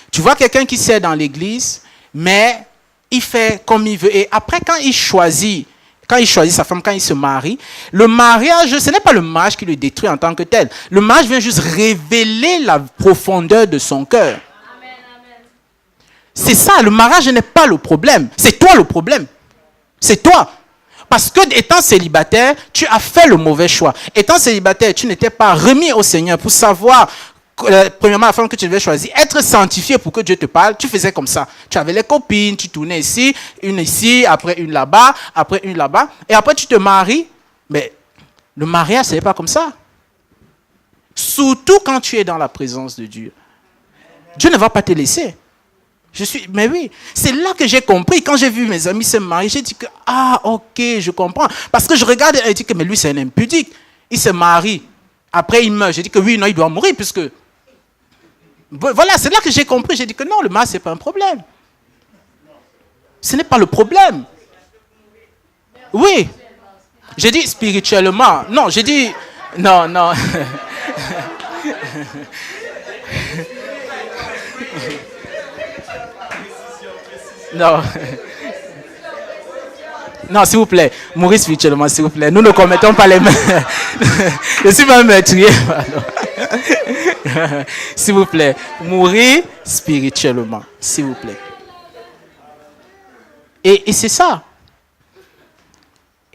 Tu vois quelqu'un qui sert dans l'église, mais il fait comme il veut. Et après, quand il choisit sa femme, quand il se marie, le mariage, ce n'est pas le mariage qui le détruit en tant que tel. Le mariage vient juste révéler la profondeur de son cœur. Amen. C'est ça, le mariage n'est pas le problème. C'est toi le problème. C'est toi. Parce que étant célibataire, tu as fait le mauvais choix. Étant célibataire, tu n'étais pas remis au Seigneur pour savoir, premièrement, la femme que tu devais choisir, être sanctifié pour que Dieu te parle. Tu faisais comme ça. Tu avais les copines, tu tournais ici, après une là-bas, après une là-bas. Et après, tu te maries. Mais le mariage, ce n'est pas comme ça. Surtout quand tu es dans la présence de Dieu. Dieu ne va pas te laisser. Mais oui, c'est là que j'ai compris. Quand j'ai vu mes amis se marier, j'ai dit que, ok, je comprends. Parce que je regarde et je dis que, mais lui, c'est un impudique. Il se marie. Après, il meurt. J'ai dit que oui, non, il doit mourir, puisque... Voilà, c'est là que j'ai compris. J'ai dit que non, le mariage, ce n'est pas un problème. Ce n'est pas le problème. Oui. J'ai dit spirituellement. Non, j'ai dit... Non. Non. Non, s'il vous plaît. Mourir spirituellement, s'il vous plaît. Nous ne commettons pas les mêmes. Je suis même meurtrier. S'il vous plaît. Mourir spirituellement. S'il vous plaît. Et c'est ça.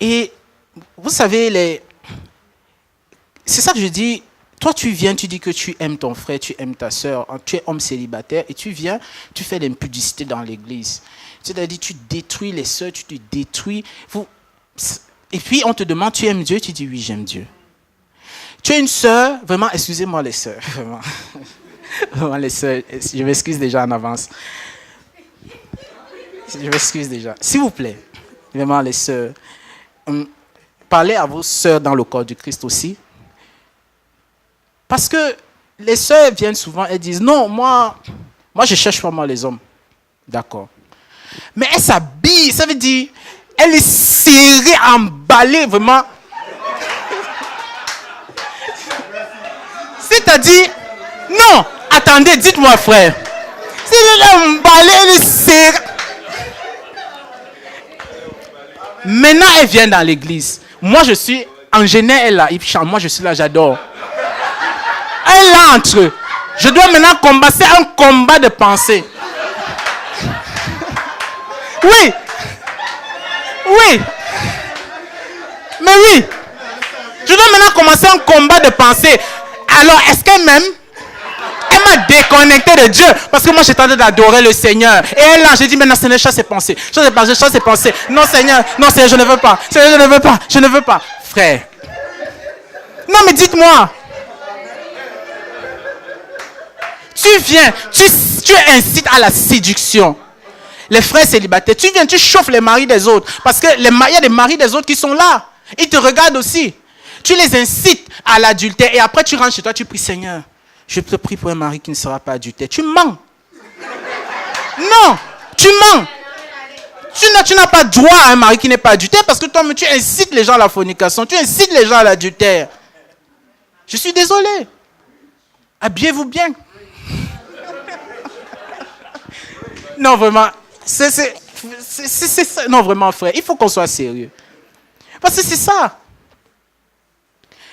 Et vous savez, c'est ça que je dis. Toi, tu viens, tu dis que tu aimes ton frère, tu aimes ta soeur, tu es homme célibataire et tu viens, tu fais l'impudicité dans l'église. C'est-à-dire, tu détruis les soeurs, tu te détruis. Et puis, on te demande, tu aimes Dieu? Tu dis, oui, j'aime Dieu. Tu es une soeur, vraiment, excusez-moi les soeurs, vraiment. Vraiment les soeurs, je m'excuse déjà en avance. Je m'excuse déjà. S'il vous plaît, vraiment les sœurs. Parlez à vos sœurs dans le corps du Christ aussi. Parce que les sœurs viennent souvent et disent, non, moi je cherche vraiment les hommes. D'accord. Mais elle s'habille, ça veut dire, elle est serrée, emballée, vraiment. C'est-à-dire, non, attendez, dites-moi frère. Si elle est emballée, elle est serrée. Maintenant, elle vient dans l'église. Moi, je suis, en général, elle là, il chante. Moi, je suis là, j'adore. Elle entre. Je dois maintenant combattre, c'est un combat de pensée. Oui. Oui. Mais oui. Je dois maintenant commencer un combat de pensée. Alors, est-ce qu'elle m'aime? Elle m'a déconnecté de Dieu. Parce que moi, j'étais en train d'adorer le Seigneur. Et elle, là, j'ai dit, maintenant, Seigneur, chasse ses pensées. Chasse ses pensées. Non, Seigneur, je ne veux pas. Seigneur, je ne veux pas. Je ne veux pas. Frère. Non, mais dites-moi. Tu viens, tu incites à la séduction. Les frères célibataires, tu viens, tu chauffes les maris des autres. Parce qu'il y a des maris des autres qui sont là. Ils te regardent aussi. Tu les incites à l'adultère. Et après, tu rentres chez toi, tu pries, Seigneur, je te prie pour un mari qui ne sera pas adultère. Tu mens. Non, tu mens. Tu n'as pas droit à un mari qui n'est pas adultère parce que toi, tu incites les gens à la fornication. Tu incites les gens à l'adultère. Je suis désolé. Habillez-vous bien. Non, vraiment. Non, vraiment, frère. Il faut qu'on soit sérieux. Parce que c'est ça.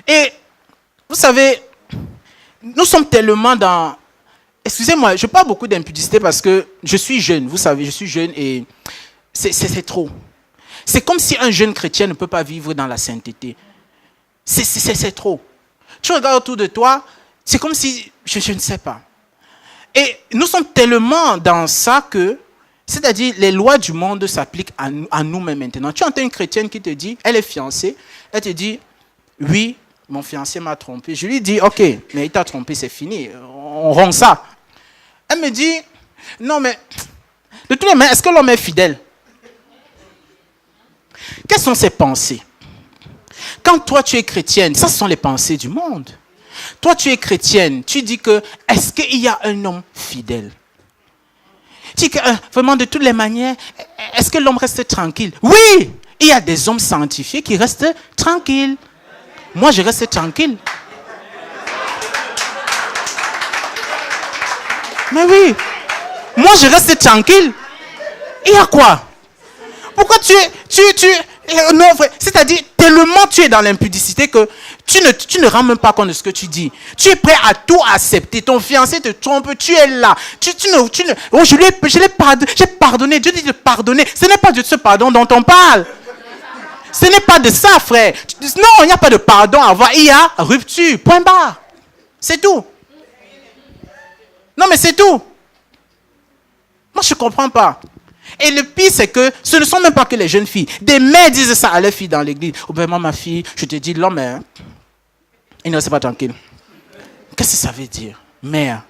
Et, vous savez, nous sommes tellement dans... Excusez-moi, je parle beaucoup d'impudicité parce que je suis jeune. Vous savez, je suis jeune et c'est trop. C'est comme si un jeune chrétien ne peut pas vivre dans la sainteté. C'est trop. Tu regardes autour de toi, c'est comme si... Je ne sais pas. Et nous sommes tellement dans ça que, c'est-à-dire, les lois du monde s'appliquent à nous-mêmes maintenant. Tu entends une chrétienne qui te dit, elle est fiancée, elle te dit, oui, mon fiancé m'a trompé. Je lui dis, ok, mais il t'a trompé, c'est fini, on rompt ça. Elle me dit, non mais, de toutes les manières, est-ce que l'homme est fidèle? Quelles sont ses pensées? Quand toi tu es chrétienne, ça ce sont les pensées du monde. Toi, tu es chrétienne, tu dis que, est-ce qu'il y a un homme fidèle? Tu dis que, vraiment, de toutes les manières, est-ce que l'homme reste tranquille? Oui, il y a des hommes sanctifiés qui restent tranquilles. Moi, je reste tranquille. Mais oui, moi, je reste tranquille. Il y a quoi? Pourquoi non, c'est-à-dire, tellement tu es dans l'impudicité que tu ne rends même pas compte de ce que tu dis. Tu es prêt à tout accepter. Ton fiancé te trompe, tu es là. Oh, j'ai pardonné. Dieu dit de pardonner. Ce n'est pas de ce pardon dont on parle. Ce n'est pas de ça, frère. Non, il n'y a pas de pardon à avoir. Il y a rupture. Point barre. C'est tout. Non, mais c'est tout. Moi, je ne comprends pas. Et le pire, c'est que ce ne sont même pas que les jeunes filles. Des mères disent ça à leurs filles dans l'église. Oh ben moi, ma fille, je te dis, l'homme, il ne reste pas tranquille. Qu'est-ce que ça veut dire, mère?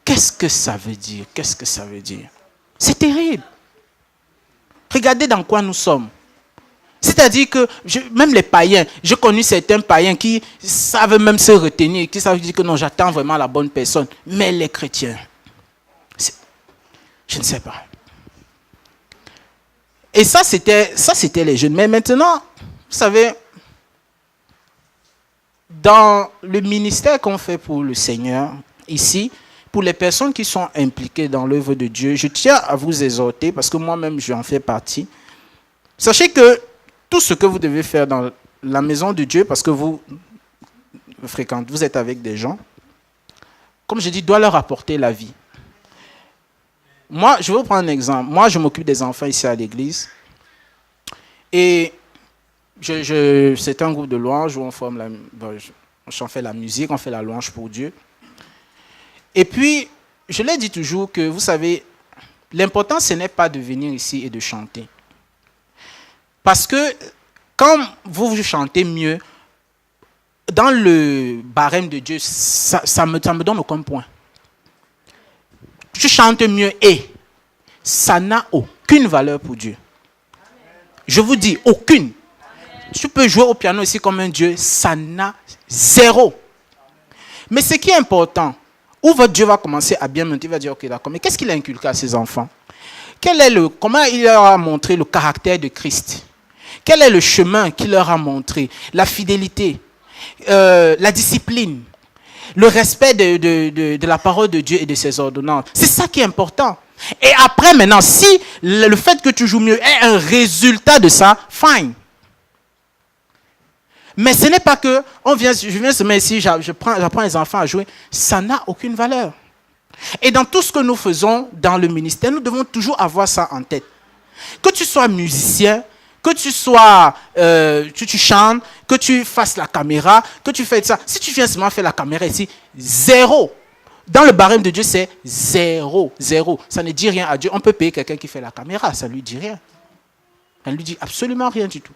Qu'est-ce que ça veut dire? Qu'est-ce que ça veut dire? C'est terrible. Regardez dans quoi nous sommes. C'est-à-dire que, même les païens, j'ai connu certains païens qui savent même se retenir, qui savent dire que non, j'attends vraiment la bonne personne. Mais les chrétiens, je ne sais pas. Et ça, c'était les jeunes. Mais maintenant, vous savez, dans le ministère qu'on fait pour le Seigneur, ici, pour les personnes qui sont impliquées dans l'œuvre de Dieu, je tiens à vous exhorter, parce que moi-même, j'en fais partie. Sachez que tout ce que vous devez faire dans la maison de Dieu, parce que vous fréquentez, vous êtes avec des gens, comme je dis, doit leur apporter la vie. Moi, je vais vous prendre un exemple. Moi, je m'occupe des enfants ici à l'église. Et c'est un groupe de louanges où on fait la musique, on fait la louange pour Dieu. Et puis, je leur dis toujours que, vous savez, l'important, ce n'est pas de venir ici et de chanter. Parce que quand vous chantez mieux, dans le barème de Dieu, ça me donne aucun point. Tu chantes mieux et ça n'a aucune valeur pour Dieu. Je vous dis, aucune. Tu peux jouer au piano ici comme un Dieu, ça n'a zéro. Mais ce qui est important, où votre Dieu va commencer à bien monter, il va dire, ok, d'accord, mais qu'est-ce qu'il a inculqué à ses enfants? Comment il leur a montré le caractère de Christ? Quel est le chemin qu'il leur a montré? La fidélité, la discipline, le respect de la parole de Dieu et de ses ordonnances. C'est ça qui est important. Et après, maintenant, si le fait que tu joues mieux est un résultat de ça, fine. Mais ce n'est pas que je viens se mettre ici, j'apprends les enfants à jouer. Ça n'a aucune valeur. Et dans tout ce que nous faisons dans le ministère, nous devons toujours avoir ça en tête. Que tu sois musicien, que tu sois, tu chantes, que tu fasses la caméra, que tu fais ça. Si tu viens seulement faire la caméra ici, zéro. Dans le barème de Dieu, c'est zéro, zéro. Ça ne dit rien à Dieu. On peut payer quelqu'un qui fait la caméra, ça ne lui dit rien. Ça ne lui dit absolument rien du tout.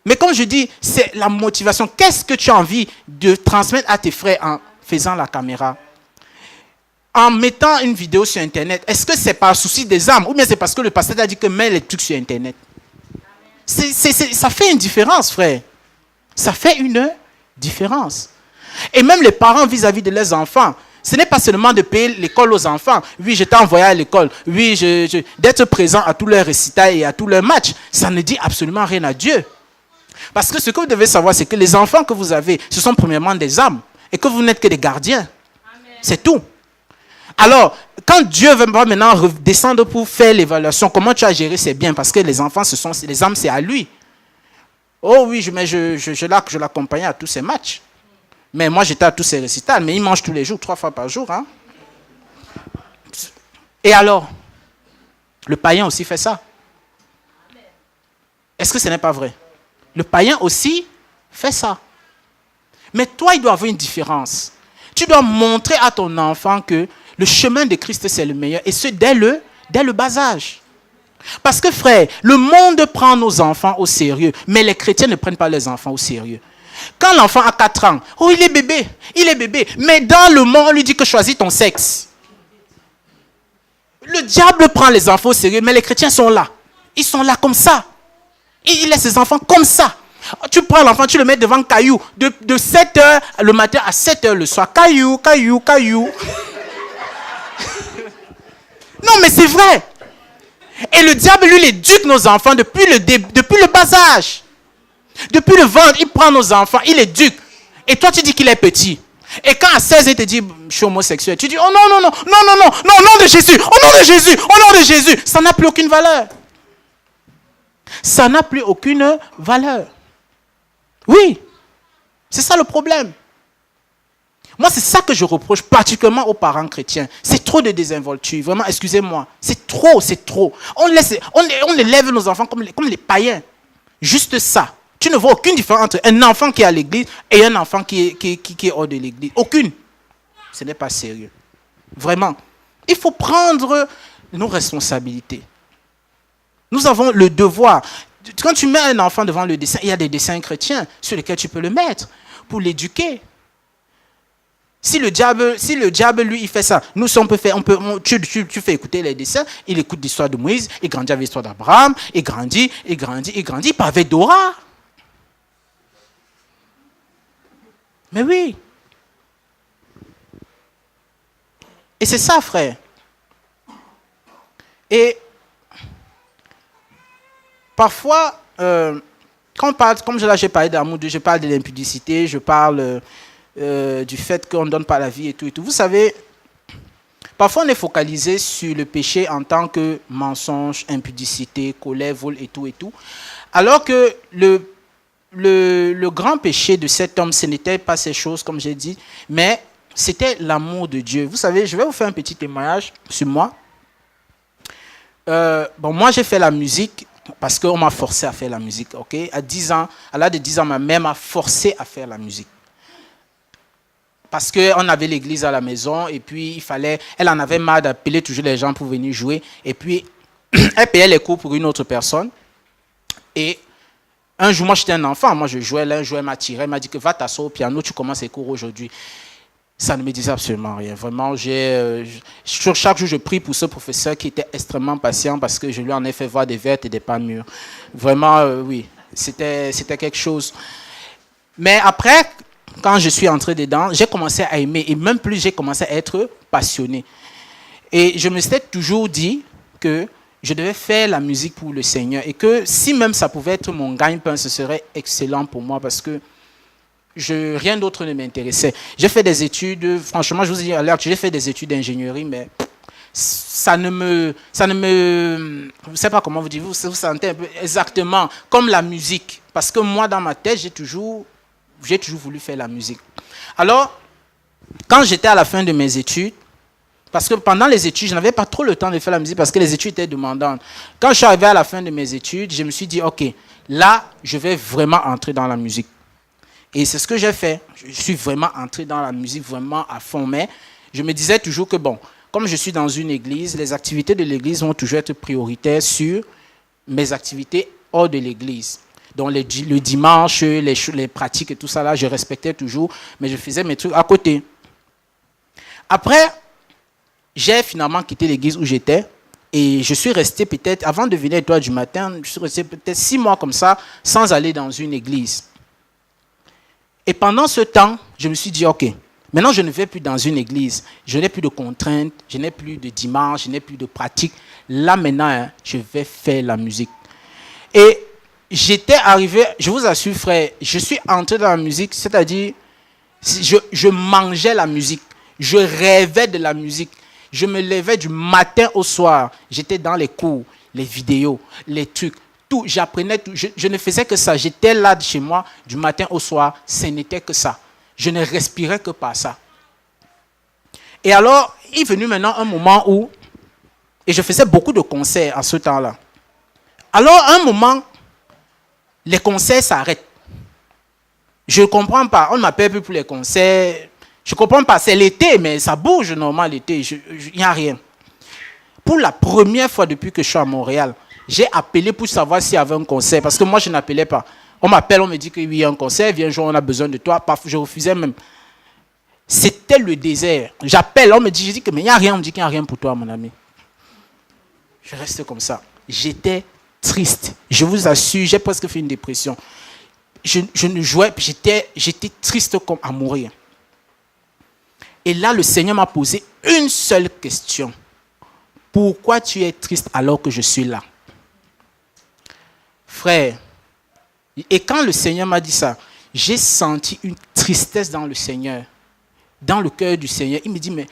Mais comme je dis, c'est la motivation. Qu'est-ce que tu as envie de transmettre à tes frères en faisant la caméra? En mettant une vidéo sur Internet, est-ce que c'est par souci des âmes ou bien c'est parce que le pasteur a dit que mets les trucs sur Internet? Ça fait une différence, frère. Ça fait une différence. Et même les parents vis-à-vis de leurs enfants, ce n'est pas seulement de payer l'école aux enfants. Oui, je t'ai envoyé à l'école. Oui, d'être présent à tous leurs récitals et à tous leurs matchs. Ça ne dit absolument rien à Dieu. Parce que ce que vous devez savoir, c'est que les enfants que vous avez, ce sont premièrement des âmes. Et que vous n'êtes que des gardiens. C'est tout. Alors, quand Dieu va maintenant descendre pour faire l'évaluation, comment tu as géré ces biens? Parce que les enfants, les âmes, c'est à lui. Oh oui, je l'accompagnais à tous ces matchs. Mais moi, j'étais à tous ces récitals. Mais il mange tous les jours, 3 fois par jour. Hein? Et alors? Le païen aussi fait ça. Est-ce que ce n'est pas vrai? Le païen aussi fait ça. Mais toi, il doit y avoir une différence. Tu dois montrer à ton enfant que le chemin de Christ, c'est le meilleur. Et ce, dès le bas âge. Parce que, frère, le monde prend nos enfants au sérieux. Mais les chrétiens ne prennent pas les enfants au sérieux. Quand l'enfant a 4 ans, oh, il est bébé. Mais dans le monde, on lui dit que choisis ton sexe. Le diable prend les enfants au sérieux, mais les chrétiens sont là. Ils sont là comme ça. Il laisse ses enfants comme ça. Tu prends l'enfant, tu le mets devant caillou. De 7h le matin à 7h le soir. Caillou. Non, mais c'est vrai. Et le diable, lui, il éduque nos enfants depuis le bas âge. Depuis le ventre, il prend nos enfants, il éduque. Et toi, tu dis qu'il est petit. Et quand à 16 ans, il te dit, je suis homosexuel, tu dis, oh non, au nom de Jésus, au nom de Jésus. Ça n'a plus aucune valeur. Ça n'a plus aucune valeur. Oui, c'est ça le problème. Moi, c'est ça que je reproche particulièrement aux parents chrétiens. C'est trop de désinvolture. Vraiment, excusez-moi. C'est trop. On élève nos enfants comme les païens. Juste ça. Tu ne vois aucune différence entre un enfant qui est à l'église et un enfant qui est hors de l'église. Aucune. Ce n'est pas sérieux. Vraiment. Il faut prendre nos responsabilités. Nous avons le devoir. Quand tu mets un enfant devant le dessin, il y a des dessins chrétiens sur lesquels tu peux le mettre pour l'éduquer. Si le diable, lui, il fait ça, nous, on peut faire, tu fais écouter les dessins, il écoute l'histoire de Moïse, il grandit avec l'histoire d'Abraham, il grandit, pas avec Dora. Mais oui. Et c'est ça, frère. Et parfois, quand on parle, comme j'ai parlé d'amour, je parle de l'impudicité, je parle du fait qu'on ne donne pas la vie et tout. Vous savez, parfois on est focalisé sur le péché en tant que mensonge, impudicité, colère, vol et tout. Alors que le grand péché de cet homme, ce n'était pas ces choses, comme j'ai dit, mais c'était l'amour de Dieu. Vous savez, je vais vous faire un petit témoignage sur moi. Moi, j'ai fait la musique parce qu'on m'a forcé à faire la musique. Okay? À l'âge de 10 ans, ma mère m'a forcé à faire la musique. Parce qu'on avait l'église à la maison et puis elle en avait marre d'appeler toujours les gens pour venir jouer. Et puis, elle payait les cours pour une autre personne. Et un jour, moi, j'étais un enfant. Moi, je jouais là. Un jour, elle m'a tiré. Elle m'a dit que va t'asseoir au piano, tu commences les cours aujourd'hui. Ça ne me disait absolument rien. Vraiment, sur chaque jour, je prie pour ce professeur qui était extrêmement patient parce que je lui en ai fait voir des vertes et des pas mûres. Vraiment, oui, c'était quelque chose. Mais après, quand je suis entré dedans, j'ai commencé à aimer et même plus, j'ai commencé à être passionné. Et je me suis toujours dit que je devais faire la musique pour le Seigneur et que si même ça pouvait être mon gagne-pain, ce serait excellent pour moi parce que rien d'autre ne m'intéressait. J'ai fait des études, franchement, je vous dis à l'heure que j'ai fait des études d'ingénierie, mais ça ne me, je ne sais pas comment vous dire, vous sentez un peu exactement comme la musique. Parce que moi, dans ma tête, j'ai toujours voulu faire la musique. Alors, quand j'étais à la fin de mes études, parce que pendant les études, je n'avais pas trop le temps de faire la musique parce que les études étaient demandantes. Quand je suis arrivé à la fin de mes études, je me suis dit, OK, là, je vais vraiment entrer dans la musique. Et c'est ce que j'ai fait. Je suis vraiment entré dans la musique vraiment à fond. Mais je me disais toujours que, bon, comme je suis dans une église, les activités de l'église vont toujours être prioritaires sur mes activités hors de l'église. Donc le dimanche, les pratiques et tout ça, là, je respectais toujours, mais je faisais mes trucs à côté. Après, j'ai finalement quitté l'église où j'étais et je suis resté peut-être, avant de venir à l'étoile du matin, je suis resté peut-être 6 mois comme ça, sans aller dans une église. Et pendant ce temps, je me suis dit, OK, maintenant je ne vais plus dans une église, je n'ai plus de contraintes, je n'ai plus de dimanche, je n'ai plus de pratique. Là maintenant, je vais faire la musique. Et j'étais arrivé, je vous assure frère, je suis entré dans la musique, c'est-à-dire, je mangeais la musique, je rêvais de la musique. Je me levais du matin au soir, j'étais dans les cours, les vidéos, les trucs. Tout, j'apprenais tout, je ne faisais que ça. J'étais là chez moi du matin au soir, ce n'était que ça. Je ne respirais que par ça. Et alors, il est venu maintenant un moment où, et je faisais beaucoup de concerts à ce temps-là. Alors, à un moment, les concerts s'arrêtent. Je ne comprends pas, on ne m'appelle plus pour les concerts. Je ne comprends pas, c'est l'été, mais ça bouge normalement l'été, il n'y a rien. Pour la première fois depuis que je suis à Montréal, j'ai appelé pour savoir s'il y avait un concert, parce que moi, je n'appelais pas. On m'appelle, on me dit qu'il y a un concert, viens jouer, on a besoin de toi. Parfois, je refusais même. C'était le désert. J'appelle, on me dit, je dis que mais il n'y a rien, on me dit qu'il n'y a rien pour toi, mon ami. Je reste comme ça. J'étais triste. Je vous assure, j'ai presque fait une dépression. Je ne jouais, j'étais triste comme à mourir. Et là, le Seigneur m'a posé une seule question. Pourquoi tu es triste alors que je suis là? Frère, et quand le Seigneur m'a dit ça, j'ai senti une tristesse dans le Seigneur, dans le cœur du Seigneur. Il me dit, mais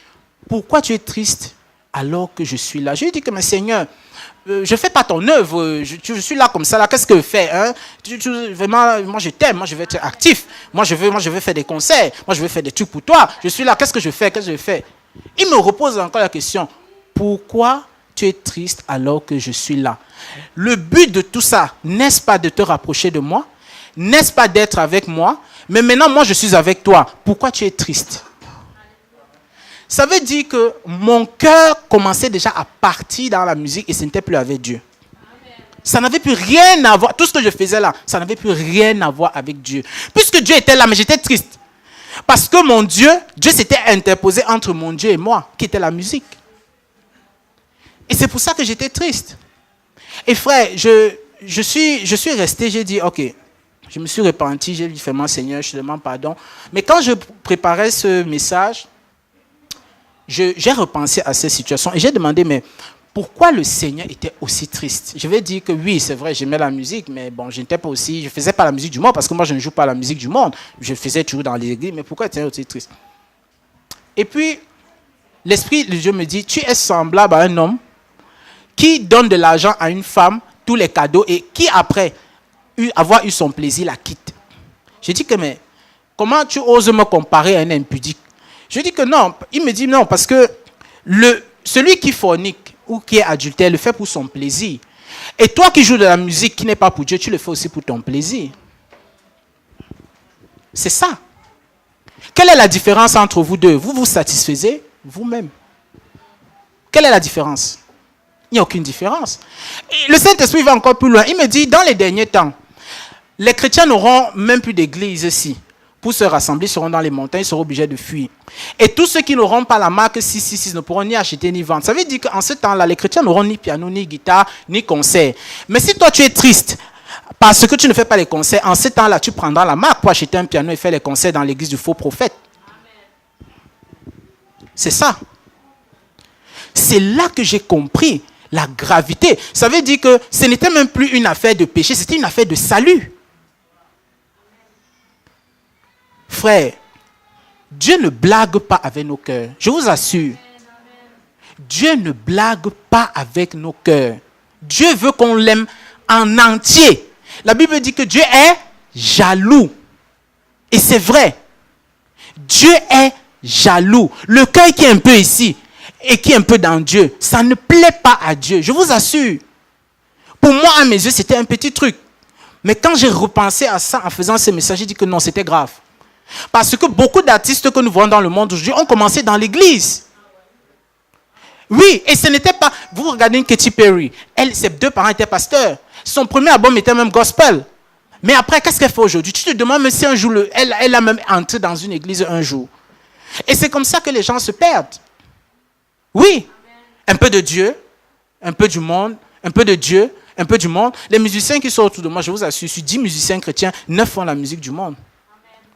pourquoi tu es triste alors que je suis là? Je lui ai dit que, mais Seigneur, je ne fais pas ton œuvre, je suis là comme ça, là, qu'est-ce que je fais hein? Vraiment, moi je t'aime, moi je vais être actif, moi je veux faire des concerts, moi je veux faire des trucs pour toi, je suis là, qu'est-ce que je fais? Il me repose encore la question, pourquoi tu es triste alors que je suis là? Le but de tout ça, n'est-ce pas de te rapprocher de moi? N'est-ce pas d'être avec moi? Mais maintenant, moi je suis avec toi, pourquoi tu es triste? Ça veut dire que mon cœur commençait déjà à partir dans la musique et ce n'était plus avec Dieu. Ça n'avait plus rien à voir. Tout ce que je faisais là, ça n'avait plus rien à voir avec Dieu. Puisque Dieu était là, mais j'étais triste. Parce que mon Dieu s'était interposé entre mon Dieu et moi, qui était la musique. Et c'est pour ça que j'étais triste. Et frère, je suis resté, j'ai dit, ok, je me suis repenti, j'ai dit, fais-moi Seigneur, je te demande pardon. Mais quand je préparais ce message, j'ai repensé à cette situation et j'ai demandé, mais pourquoi le Seigneur était aussi triste? Je vais dire que oui, c'est vrai, j'aimais la musique, mais bon, je ne faisais pas la musique du monde, parce que moi, je ne joue pas la musique du monde. Je faisais toujours dans l'église, mais pourquoi le Seigneur était aussi triste? Et puis, l'Esprit de Dieu me dit, tu es semblable à un homme qui donne de l'argent à une femme, tous les cadeaux, et qui, après avoir eu son plaisir, la quitte. Je dis que, mais comment tu oses me comparer à un impudique? Je dis que non. Il me dit non, parce que celui qui fornique ou qui est adultère le fait pour son plaisir. Et toi qui joues de la musique qui n'est pas pour Dieu, tu le fais aussi pour ton plaisir. C'est ça. Quelle est la différence entre vous deux? Vous vous satisfaisez vous-même. Quelle est la différence? Il n'y a aucune différence. Et le Saint-Esprit va encore plus loin. Il me dit, dans les derniers temps, les chrétiens n'auront même plus d'église ici. pour se rassembler seront dans les montagnes, seront obligés de fuir. Et tous ceux qui n'auront pas la marque 666 ne pourront ni acheter ni vendre. Ça veut dire qu'en ce temps-là, les chrétiens n'auront ni piano, ni guitare, ni concert. Mais si toi tu es triste parce que tu ne fais pas les concerts, en ce temps-là, tu prendras la marque pour acheter un piano et faire les concerts dans l'église du faux prophète. C'est ça. C'est là que j'ai compris la gravité. Ça veut dire que ce n'était même plus une affaire de péché, c'était une affaire de salut. Frère, Dieu ne blague pas avec nos cœurs. Je vous assure. Dieu ne blague pas avec nos cœurs. Dieu veut qu'on l'aime en entier. La Bible dit que Dieu est jaloux. Et c'est vrai. Dieu est jaloux. Le cœur qui est un peu ici et qui est un peu dans Dieu, ça ne plaît pas à Dieu. Je vous assure. Pour moi, à mes yeux, c'était un petit truc. Mais quand j'ai repensé à ça en faisant ce message, j'ai dit que non, c'était grave. Parce que beaucoup d'artistes que nous voyons dans le monde aujourd'hui ont commencé dans l'église. Oui, et ce n'était pas... Vous regardez une Katy Perry. Elle, ses deux parents étaient pasteurs. Son premier album était même gospel. Mais après, qu'est-ce qu'elle fait aujourd'hui? Tu te demandes si un jour, elle a même entré dans une église un jour. Et c'est comme ça que les gens se perdent. Oui, un peu de Dieu, un peu du monde, un peu de Dieu, un peu du monde. Les musiciens qui sont autour de moi, je vous assure, sur 10 musiciens chrétiens, 9 font la musique du monde.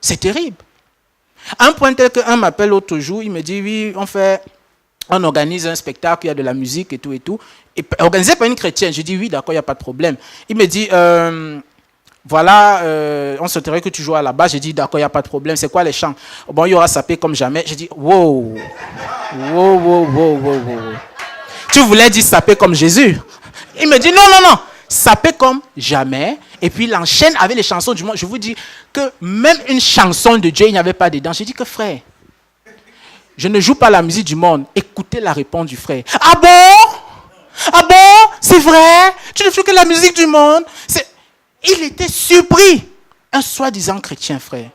C'est terrible. À un point tel qu'un m'appelle l'autre jour, il me dit, oui, on organise un spectacle, il y a de la musique et tout et tout. Et organisé par une chrétienne. Je dis, oui, d'accord, il n'y a pas de problème. Il me dit, voilà, on souhaiterait que tu joues à la base. J'ai dit, d'accord, il n'y a pas de problème. C'est quoi les chants? Bon, il y aura sapé comme jamais. J'ai dit, wow. Tu voulais dire sapé comme Jésus? Il me dit, non. Sapé comme jamais. Et puis il enchaîne avec les chansons du monde. Je vous dis que même une chanson de Dieu, il n'y avait pas dedans. J'ai dit que frère, je ne joue pas la musique du monde. Écoutez la réponse du frère. Ah bon? C'est vrai? Tu ne joues que la musique du monde? Il était surpris. Un soi-disant chrétien, frère.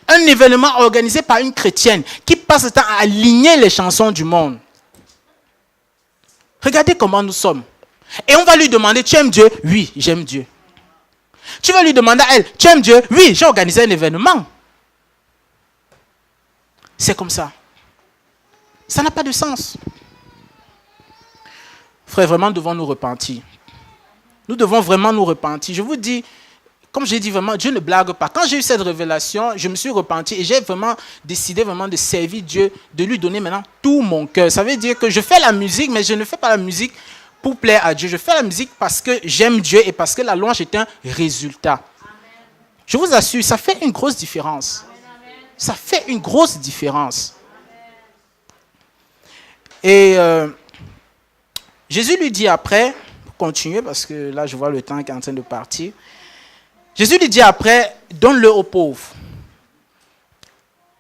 Un événement organisé par une chrétienne qui passe le temps à aligner les chansons du monde. Regardez comment nous sommes. Et on va lui demander, tu aimes Dieu? Oui, j'aime Dieu. Tu vas lui demander à elle, tu aimes Dieu? Oui, j'ai organisé un événement. C'est comme ça. Ça n'a pas de sens. Frère, vraiment, nous devons nous repentir. Nous devons vraiment nous repentir. Je vous dis, comme j'ai dit vraiment, Dieu ne blague pas. Quand j'ai eu cette révélation, je me suis repenti et j'ai vraiment décidé vraiment de servir Dieu, de lui donner maintenant tout mon cœur. Ça veut dire que je fais la musique, mais je ne fais pas la musique pour plaire à Dieu. Je fais la musique parce que j'aime Dieu et parce que la louange est un résultat. Amen. Je vous assure, ça fait une grosse différence. Amen. Ça fait une grosse différence. Amen. Et Jésus lui dit après, pour continuer, parce que là je vois le temps qui est en train de partir. Jésus lui dit après, donne-le aux pauvres.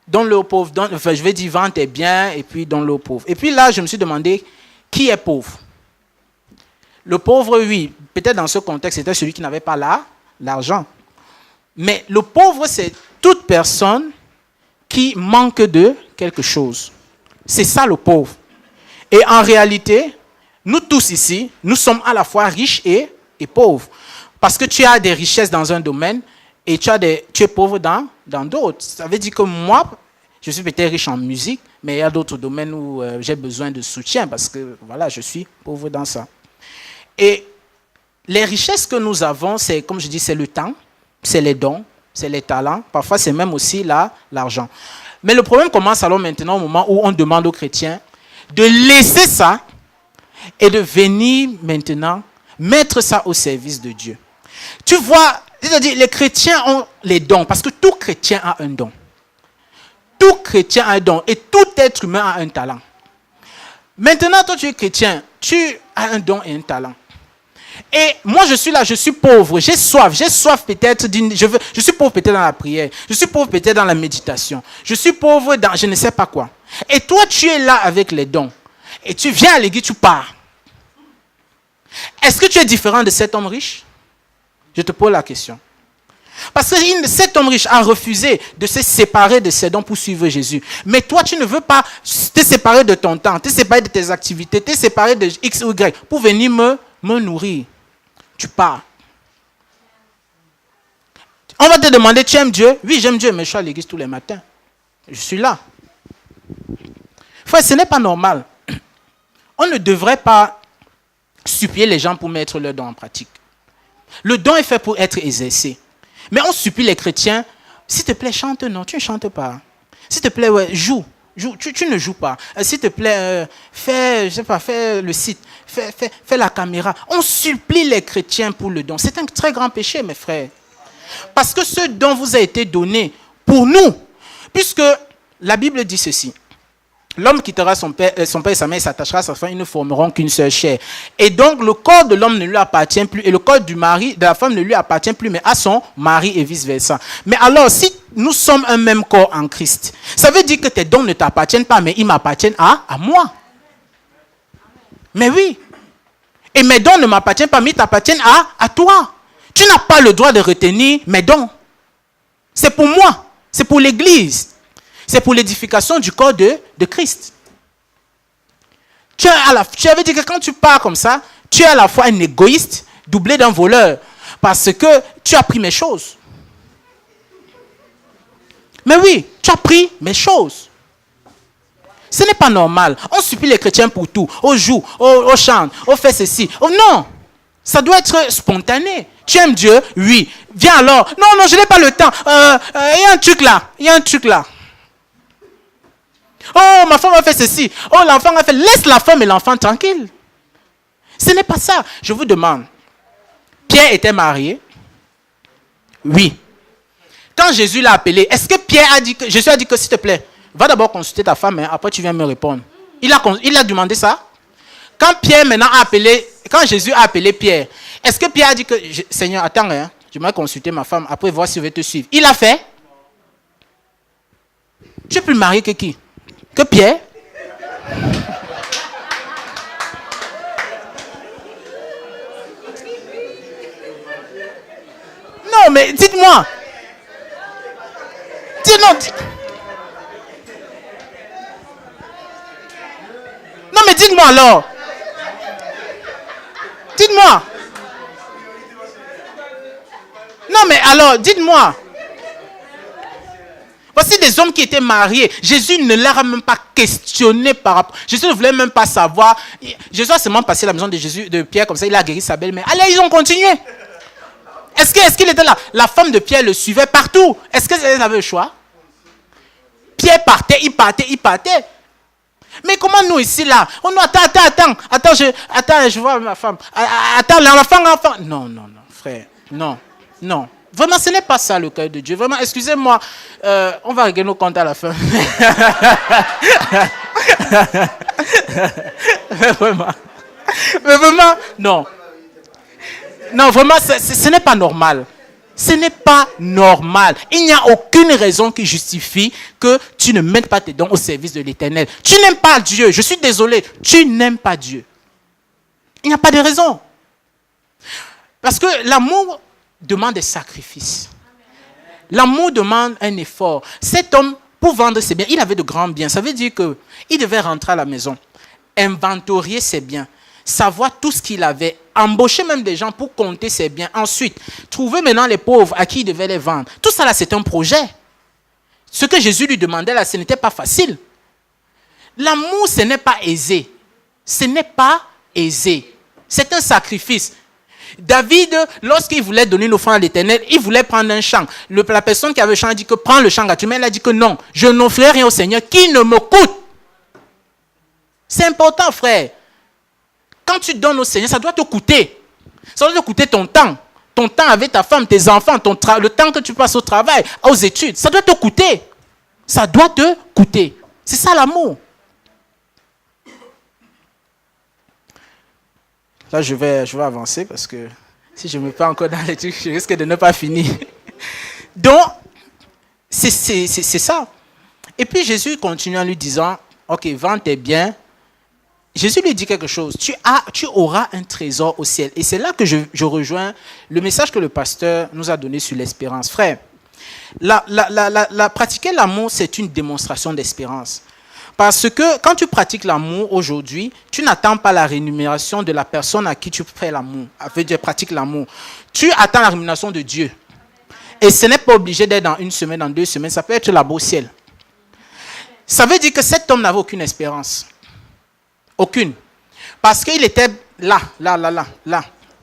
Donne-le aux pauvres. Je vais dire, vends tes biens et puis donne-le aux pauvres. Et puis là, je me suis demandé, qui est pauvre? Le pauvre, oui, peut-être dans ce contexte, c'était celui qui n'avait pas l'argent. Mais le pauvre, c'est toute personne qui manque de quelque chose. C'est ça le pauvre. Et en réalité, nous tous ici, nous sommes à la fois riches et pauvres. Parce que tu as des richesses dans un domaine et tu es pauvre dans d'autres. Ça veut dire que moi, je suis peut-être riche en musique, mais il y a d'autres domaines où j'ai besoin de soutien parce que voilà, je suis pauvre dans ça. Et les richesses que nous avons, c'est, comme je dis, c'est le temps, c'est les dons, c'est les talents. Parfois, c'est même aussi l'argent. Mais le problème commence alors maintenant au moment où on demande aux chrétiens de laisser ça et de venir maintenant mettre ça au service de Dieu. Tu vois, c'est-à-dire les chrétiens ont les dons parce que tout chrétien a un don. Tout chrétien a un don et tout être humain a un talent. Maintenant, toi, tu es chrétien, tu as un don et un talent. Et moi, je suis là, je suis pauvre, j'ai soif peut-être, je suis pauvre peut-être dans la prière, je suis pauvre peut-être dans la méditation, je suis pauvre dans je ne sais pas quoi. Et toi, tu es là avec les dons. Et tu viens à l'église, tu pars. Est-ce que tu es différent de cet homme riche? Je te pose la question. Parce que cet homme riche a refusé de se séparer de ses dons pour suivre Jésus. Mais toi, tu ne veux pas te séparer de ton temps, te séparer de tes activités, te séparer de X ou Y pour venir me nourrir. Tu pars. On va te demander, tu aimes Dieu? Oui, j'aime Dieu, mais je suis à l'église tous les matins. Je suis là. Frère, ce n'est pas normal. On ne devrait pas supplier les gens pour mettre leur don en pratique. Le don est fait pour être exercé. Mais on supplie les chrétiens, s'il te plaît, chante. Non, tu ne chantes pas. S'il te plaît, ouais, joue. Tu ne joues pas. S'il te plaît, fais le site, fais la caméra. On supplie les chrétiens pour le don. C'est un très grand péché, mes frères. Parce que ce don vous a été donné pour nous. Puisque la Bible dit ceci. L'homme quittera son père et sa mère et s'attachera à sa femme, ils ne formeront qu'une seule chair. Et donc, le corps de l'homme ne lui appartient plus, et le corps de la femme ne lui appartient plus, mais à son mari et vice-versa. Mais alors, si nous sommes un même corps en Christ, ça veut dire que tes dons ne t'appartiennent pas, mais ils m'appartiennent à moi. Mais oui. Et mes dons ne m'appartiennent pas, mais ils t'appartiennent à toi. Tu n'as pas le droit de retenir mes dons. C'est pour moi. C'est pour l'Église. C'est pour l'édification du corps de Christ. Tu avais dit que quand tu pars comme ça, tu es à la fois un égoïste, doublé d'un voleur, parce que tu as pris mes choses. Mais oui, tu as pris mes choses. Ce n'est pas normal. On supplie les chrétiens pour tout. On joue, on chante, on fait ceci. Oh non, ça doit être spontané. Tu aimes Dieu? Oui. Viens alors. Non, je n'ai pas le temps. Il y a un truc là. Oh, ma femme a fait ceci. Oh, l'enfant a fait. Laisse la femme et l'enfant tranquille. Ce n'est pas ça. Je vous demande. Pierre était marié? Oui. Quand Jésus l'a appelé, est-ce que Jésus a dit que s'il te plaît, va d'abord consulter ta femme, après tu viens me répondre. Il a demandé ça? Quand Jésus a appelé Pierre, est-ce que Pierre a dit que Seigneur, attends, je vais consulter ma femme, après voir si je vais te suivre? Il a fait? Tu es plus marié que qui? Que Pierre? Non, mais dites-moi. Non, mais dites-moi alors. Dites-moi. Non, mais alors, dites-moi. Voici des hommes qui étaient mariés. Jésus ne leur a même pas questionné par rapport. Jésus ne voulait même pas savoir. Jésus a seulement passé la maison de Pierre comme ça. Il a guéri sa belle-mère. Allez, ils ont continué. Est-ce qu'il était là? La femme de Pierre le suivait partout. Est-ce qu'elle avait le choix? Pierre partait, il partait. Mais comment nous ici là? Oh non, attends, je vois ma femme. Attends, l'enfant. Non, frère. Non. Vraiment, ce n'est pas ça le cœur de Dieu. Vraiment, excusez-moi, on va régler nos comptes à la fin. Mais vraiment, non. Non, vraiment, ce n'est pas normal. Ce n'est pas normal. Il n'y a aucune raison qui justifie que tu ne mettes pas tes dons au service de l'Éternel. Tu n'aimes pas Dieu. Je suis désolé. Tu n'aimes pas Dieu. Il n'y a pas de raison. Parce que l'amour demande des sacrifices. L'amour demande un effort. Cet homme, pour vendre ses biens, il avait de grands biens. Ça veut dire qu'il devait rentrer à la maison, inventorier ses biens, savoir tout ce qu'il avait, embaucher même des gens pour compter ses biens. Ensuite, trouver maintenant les pauvres à qui il devait les vendre. Tout ça là, c'est un projet. Ce que Jésus lui demandait là, ce n'était pas facile. L'amour, ce n'est pas aisé. Ce n'est pas aisé. C'est un sacrifice. David, lorsqu'il voulait donner une offrande à l'Éternel, il voulait prendre un champ. La personne qui avait le champ a dit que prends le champ gratuitement. Elle a dit que non, je n'offrirai rien au Seigneur qui ne me coûte. C'est important, frère. Quand tu donnes au Seigneur, ça doit te coûter. Ça doit te coûter ton temps. Ton temps avec ta femme, tes enfants, le temps que tu passes au travail, aux études. Ça doit te coûter. Ça doit te coûter. C'est ça l'amour. Là, je vais avancer parce que si je me perds encore dans les trucs, je risque de ne pas finir. Donc, c'est ça. Et puis Jésus continue en lui disant, ok, vends tes biens. Jésus lui dit quelque chose. Tu auras un trésor au ciel. Et c'est là que je rejoins le message que le pasteur nous a donné sur l'espérance. Frère, pratiquer l'amour, c'est une démonstration d'espérance. Parce que quand tu pratiques l'amour aujourd'hui, tu n'attends pas la rémunération de la personne à qui tu fais l'amour, pratiques l'amour. Tu attends la rémunération de Dieu. Et ce n'est pas obligé d'être dans 1 semaine, dans 2 semaines. Ça peut être là-bas au ciel. Ça veut dire que cet homme n'avait aucune espérance. Aucune. Parce qu'il était là.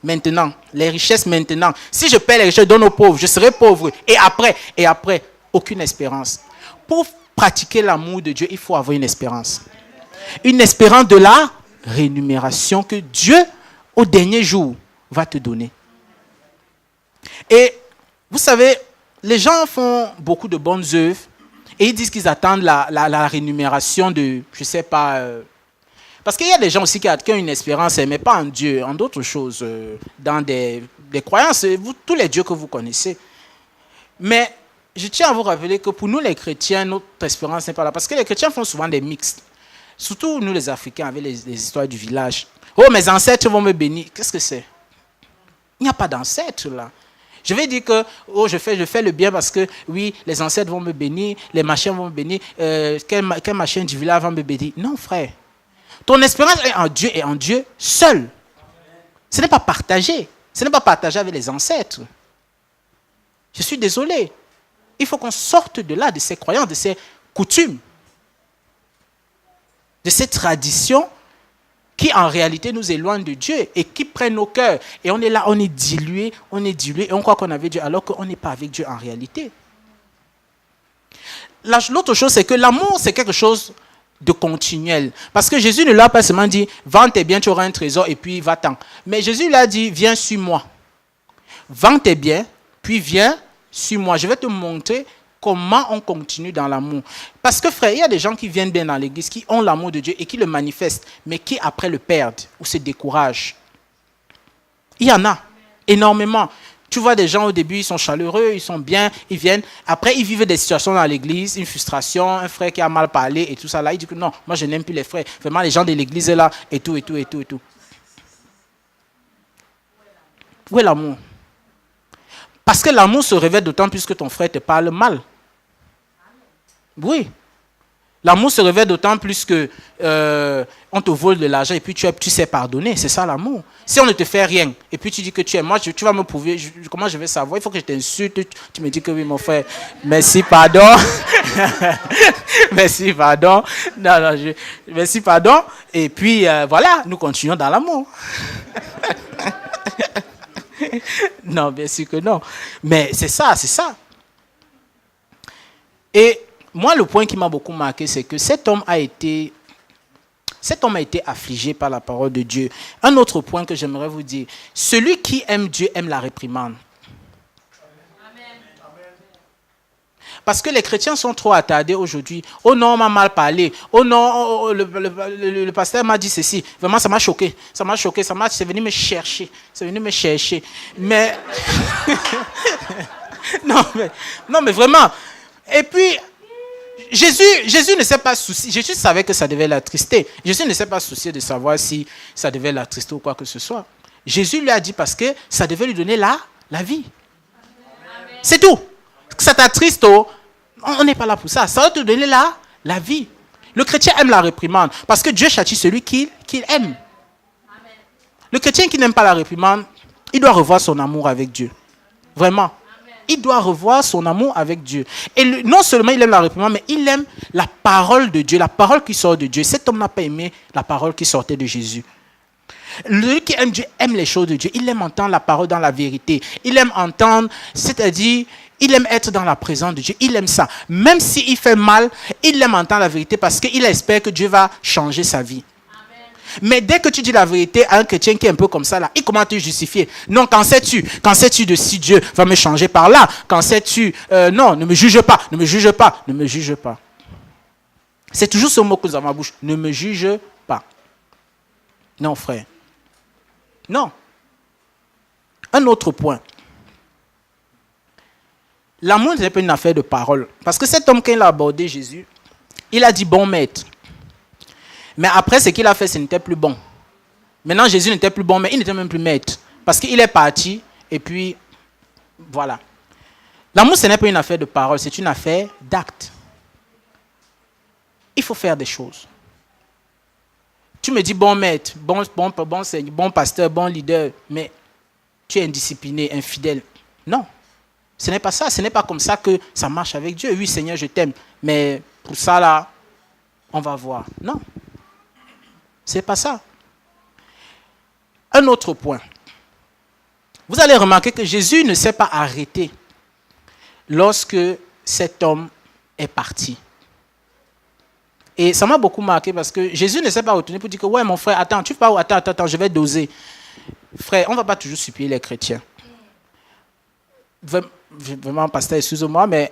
Maintenant. Les richesses maintenant. Si je paie les richesses, je donne aux pauvres. Je serai pauvre. Et après, aucune espérance. Pour pratiquer l'amour de Dieu, il faut avoir une espérance. Une espérance de la rémunération que Dieu, au dernier jour, va te donner. Et vous savez, les gens font beaucoup de bonnes œuvres et ils disent qu'ils attendent la rémunération de, je ne sais pas... parce qu'il y a des gens aussi qui ont une espérance, mais pas en Dieu, en d'autres choses, dans des croyances, tous les dieux que vous connaissez. Mais je tiens à vous rappeler que pour nous les chrétiens, notre espérance n'est pas là. Parce que les chrétiens font souvent des mixtes. Surtout nous les Africains avec les histoires du village. Oh, mes ancêtres vont me bénir. Qu'est-ce que c'est? Il n'y a pas d'ancêtres là. Je vais dire que je fais le bien parce que oui, les ancêtres vont me bénir, les machins vont me bénir, quel machin du village va me bénir. Non frère. Ton espérance est en Dieu et en Dieu seul. Ce n'est pas partagé. Ce n'est pas partagé avec les ancêtres. Je suis désolé. Il faut qu'on sorte de là, de ces croyances, de ces coutumes, de ces traditions qui en réalité nous éloignent de Dieu et qui prennent nos cœurs. Et on est là, on est dilué et on croit qu'on est avec Dieu alors qu'on n'est pas avec Dieu en réalité. L'autre chose, c'est que l'amour, c'est quelque chose de continuel. Parce que Jésus ne l'a pas seulement dit, vends tes biens, tu auras un trésor et puis va-t'en. Mais Jésus l'a dit, viens, suis-moi. Vends tes biens, puis viens, suis-moi. Je vais te montrer comment on continue dans l'amour. Parce que frère, il y a des gens qui viennent bien dans l'église, qui ont l'amour de Dieu et qui le manifestent, mais qui après le perdent ou se découragent. Il y en a énormément. Tu vois des gens au début, ils sont chaleureux, ils sont bien, ils viennent. Après, ils vivent des situations dans l'église, une frustration, un frère qui a mal parlé et tout ça. Là, il dit que non, moi je n'aime plus les frères. Vraiment, les gens de l'église là et tout. Où est l'amour? Parce que l'amour se révèle d'autant plus que ton frère te parle mal. Oui. L'amour se révèle d'autant plus que on te vole de l'argent et puis tu sais pardonner. C'est ça l'amour. Si on ne te fait rien et puis tu dis que tu es moi, tu vas me prouver. Comment je vais savoir? Il faut que je t'insulte. Tu me dis que oui, mon frère. Merci, pardon. Merci, pardon. Merci, pardon. Et puis voilà, nous continuons dans l'amour. Non, bien sûr que non. Mais c'est ça. Et moi, le point qui m'a beaucoup marqué, c'est que cet homme a été affligé par la parole de Dieu. Un autre point que j'aimerais vous dire, celui qui aime Dieu aime la réprimande. Parce que les chrétiens sont trop attardés aujourd'hui. Oh non, on m'a mal parlé. Oh non, le pasteur m'a dit ceci. Vraiment, ça m'a choqué. C'est venu me chercher. Mais... non, mais vraiment. Et puis... Jésus ne s'est pas soucié. Jésus savait que ça devait l'attrister. Jésus ne s'est pas soucié de savoir si ça devait l'attrister ou quoi que ce soit. Jésus lui a dit parce que ça devait lui donner la vie. Amen. C'est tout. Ça t'attriste, on n'est pas là pour ça. Ça va te donner la vie. Le chrétien aime la réprimande parce que Dieu châtie celui qu'il aime. Amen. Le chrétien qui n'aime pas la réprimande, il doit revoir son amour avec Dieu. Vraiment. Il doit revoir son amour avec Dieu. Et non seulement il aime la réprimande, mais il aime la parole de Dieu, la parole qui sort de Dieu. Cet homme n'a pas aimé la parole qui sortait de Jésus. Celui qui aime Dieu aime les choses de Dieu. Il aime entendre la parole dans la vérité. Il aime entendre, c'est-à-dire, il aime être dans la présence de Dieu. Il aime ça. Même s'il fait mal, il aime entendre la vérité parce qu'il espère que Dieu va changer sa vie. Mais dès que tu dis la vérité à un chrétien qui est un peu comme ça, là, il commence à te justifier. Non, qu'en sais-tu de si Dieu va me changer par là? Qu'en sais-tu? Non, ne me juge pas. C'est toujours ce mot que nous avons à la bouche. Ne me juge pas. Non, frère. Non. Un autre point. L'amour n'est pas une affaire de parole. Parce que cet homme, quand il a abordé Jésus, il a dit, bon maître. Mais après, ce qu'il a fait, ce n'était plus bon. Maintenant, Jésus n'était plus bon, mais il n'était même plus maître. Parce qu'il est parti, et puis, voilà. L'amour, ce n'est pas une affaire de parole, c'est une affaire d'acte. Il faut faire des choses. Tu me dis, bon maître, bon seigneur, bon pasteur, bon leader, mais tu es indiscipliné, infidèle. Non. Ce n'est pas ça. Ce n'est pas comme ça que ça marche avec Dieu. Oui, Seigneur, je t'aime. Mais pour ça, là, on va voir. Non. Ce n'est pas ça. Un autre point. Vous allez remarquer que Jésus ne s'est pas arrêté lorsque cet homme est parti. Et ça m'a beaucoup marqué parce que Jésus ne s'est pas retourné pour dire que ouais, mon frère, attends, tu pars où? Attends, je vais doser. Frère, on ne va pas toujours supplier les chrétiens. Vraiment, pasteur, excusez-moi, mais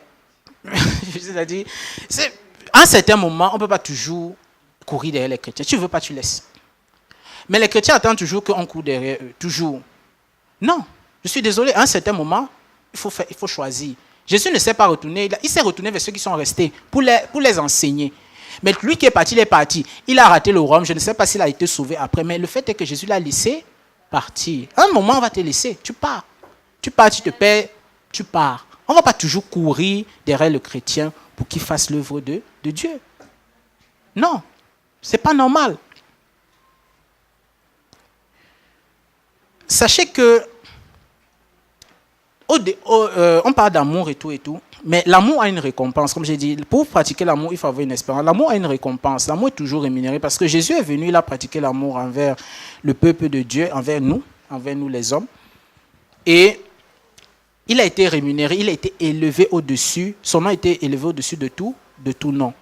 je vous ai dit, à un certain moment, on ne peut pas toujours courir derrière les chrétiens. Tu ne veux pas, tu laisses. Mais les chrétiens attendent toujours qu'on court derrière eux. Toujours. Non, je suis désolé, à un certain moment, il faut choisir. Jésus ne s'est pas retourné, il s'est retourné vers ceux qui sont restés pour les enseigner. Mais lui qui est parti, il est parti. Il a raté le royaume, je ne sais pas s'il a été sauvé après, mais le fait est que Jésus l'a laissé partir. À un moment, on va te laisser, tu pars. Tu pars, tu te paies, tu pars. On ne va pas toujours courir derrière le chrétien pour qu'il fasse l'œuvre de Dieu. Non, ce n'est pas normal. Sachez que on parle d'amour et tout, mais l'amour a une récompense. Comme j'ai dit, pour pratiquer l'amour, il faut avoir une espérance. L'amour a une récompense. L'amour est toujours rémunéré parce que Jésus est venu, il a pratiqué l'amour envers le peuple de Dieu, envers nous les hommes. Et il a été rémunéré, il a été élevé au-dessus, son nom a été élevé au-dessus de tout nom.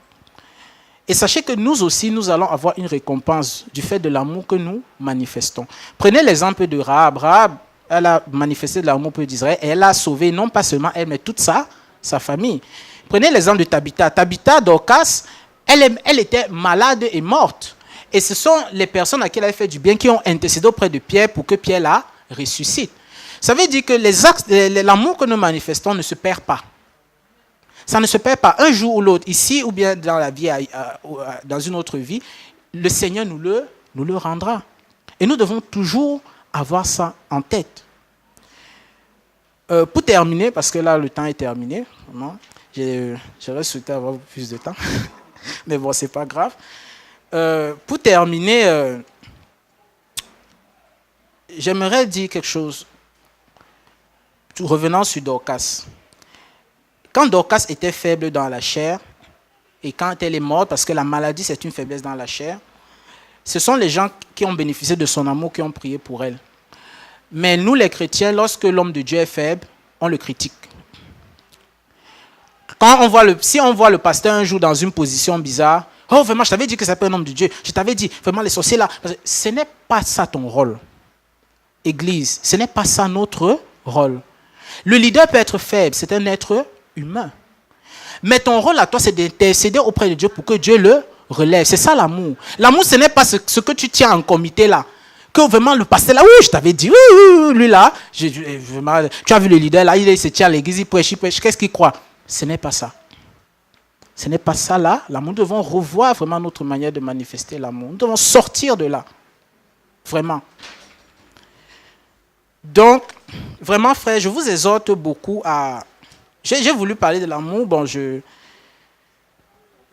Et sachez que nous aussi, nous allons avoir une récompense du fait de l'amour que nous manifestons. Prenez l'exemple de Rahab. Rahab, elle a manifesté de l'amour pour d'Israël et elle a sauvé non pas seulement elle, mais toute sa famille. Prenez l'exemple de Tabitha. Tabitha, Dorcas, elle était malade et morte. Et ce sont les personnes à qui elle a fait du bien qui ont intercédé auprès de Pierre pour que Pierre la ressuscite. Ça veut dire que l'amour que nous manifestons ne se perd pas. Ça ne se perd pas un jour ou l'autre, ici ou bien dans la vie, dans une autre vie, le Seigneur nous le rendra. Et nous devons toujours avoir ça en tête. Pour terminer, parce que là le temps est terminé, j'aurais souhaité avoir plus de temps, mais bon, c'est pas grave. Pour terminer, j'aimerais dire quelque chose, revenant sur Dorcas. Quand Dorcas était faible dans la chair, et quand elle est morte, parce que la maladie c'est une faiblesse dans la chair, ce sont les gens qui ont bénéficié de son amour qui ont prié pour elle. Mais nous les chrétiens, lorsque l'homme de Dieu est faible, on le critique. Si on voit le pasteur un jour dans une position bizarre, oh vraiment, je t'avais dit que c'est pas un homme de Dieu, je t'avais dit, vraiment les sorciers là, ce n'est pas ça ton rôle. Église, ce n'est pas ça notre rôle. Le leader peut être faible, c'est un être humain. Mais ton rôle à toi, c'est d'intercéder auprès de Dieu pour que Dieu le relève. C'est ça l'amour. L'amour, ce n'est pas ce que tu tiens en comité là. Que vraiment le pasteur là, oui, je t'avais dit, oui, lui là, vraiment, tu as vu le leader là, il se tient à l'église, il prêche, qu'est-ce qu'il croit? Ce n'est pas ça. Ce n'est pas ça là. L'amour, nous devons revoir vraiment notre manière de manifester l'amour. Nous devons sortir de là. Vraiment. Donc, vraiment, frère, je vous exhorte beaucoup à... J'ai voulu parler de l'amour, bon, j'ai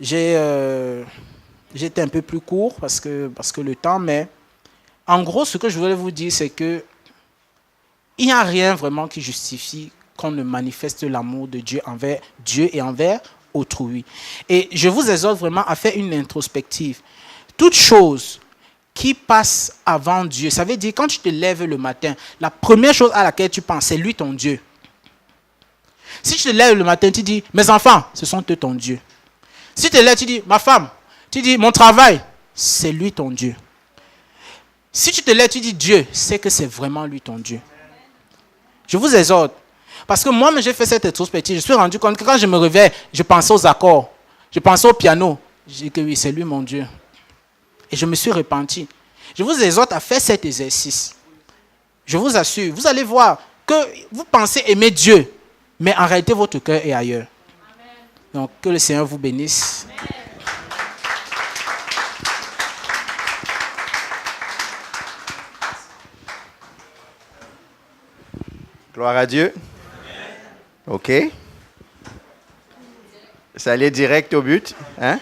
été un peu plus court parce que le temps, mais en gros, ce que je voulais vous dire, c'est que il n'y a rien vraiment qui justifie qu'on ne manifeste l'amour de Dieu envers Dieu et envers autrui. Et je vous exhorte vraiment à faire une introspective. Toute chose qui passe avant Dieu, ça veut dire quand tu te lèves le matin, la première chose à laquelle tu penses, c'est lui ton Dieu. Si tu te lèves le matin, tu dis, mes enfants, ce sont eux ton Dieu. Si tu te lèves, tu dis, ma femme, tu dis, mon travail, c'est lui ton Dieu. Si tu te lèves, tu dis, Dieu, c'est que c'est vraiment lui ton Dieu. Je vous exhorte. Parce que moi, j'ai fait cette introspective, je me suis rendu compte que quand je me réveille, je pensais aux accords, je pensais au piano. J'ai dit que oui, c'est lui mon Dieu. Et je me suis repenti. Je vous exhorte à faire cet exercice. Je vous assure, vous allez voir que vous pensez aimer Dieu, mais en réalité, votre cœur est ailleurs. Amen. Donc, que le Seigneur vous bénisse. Amen. Gloire à Dieu. Amen. OK. Ça allait direct au but. Hein?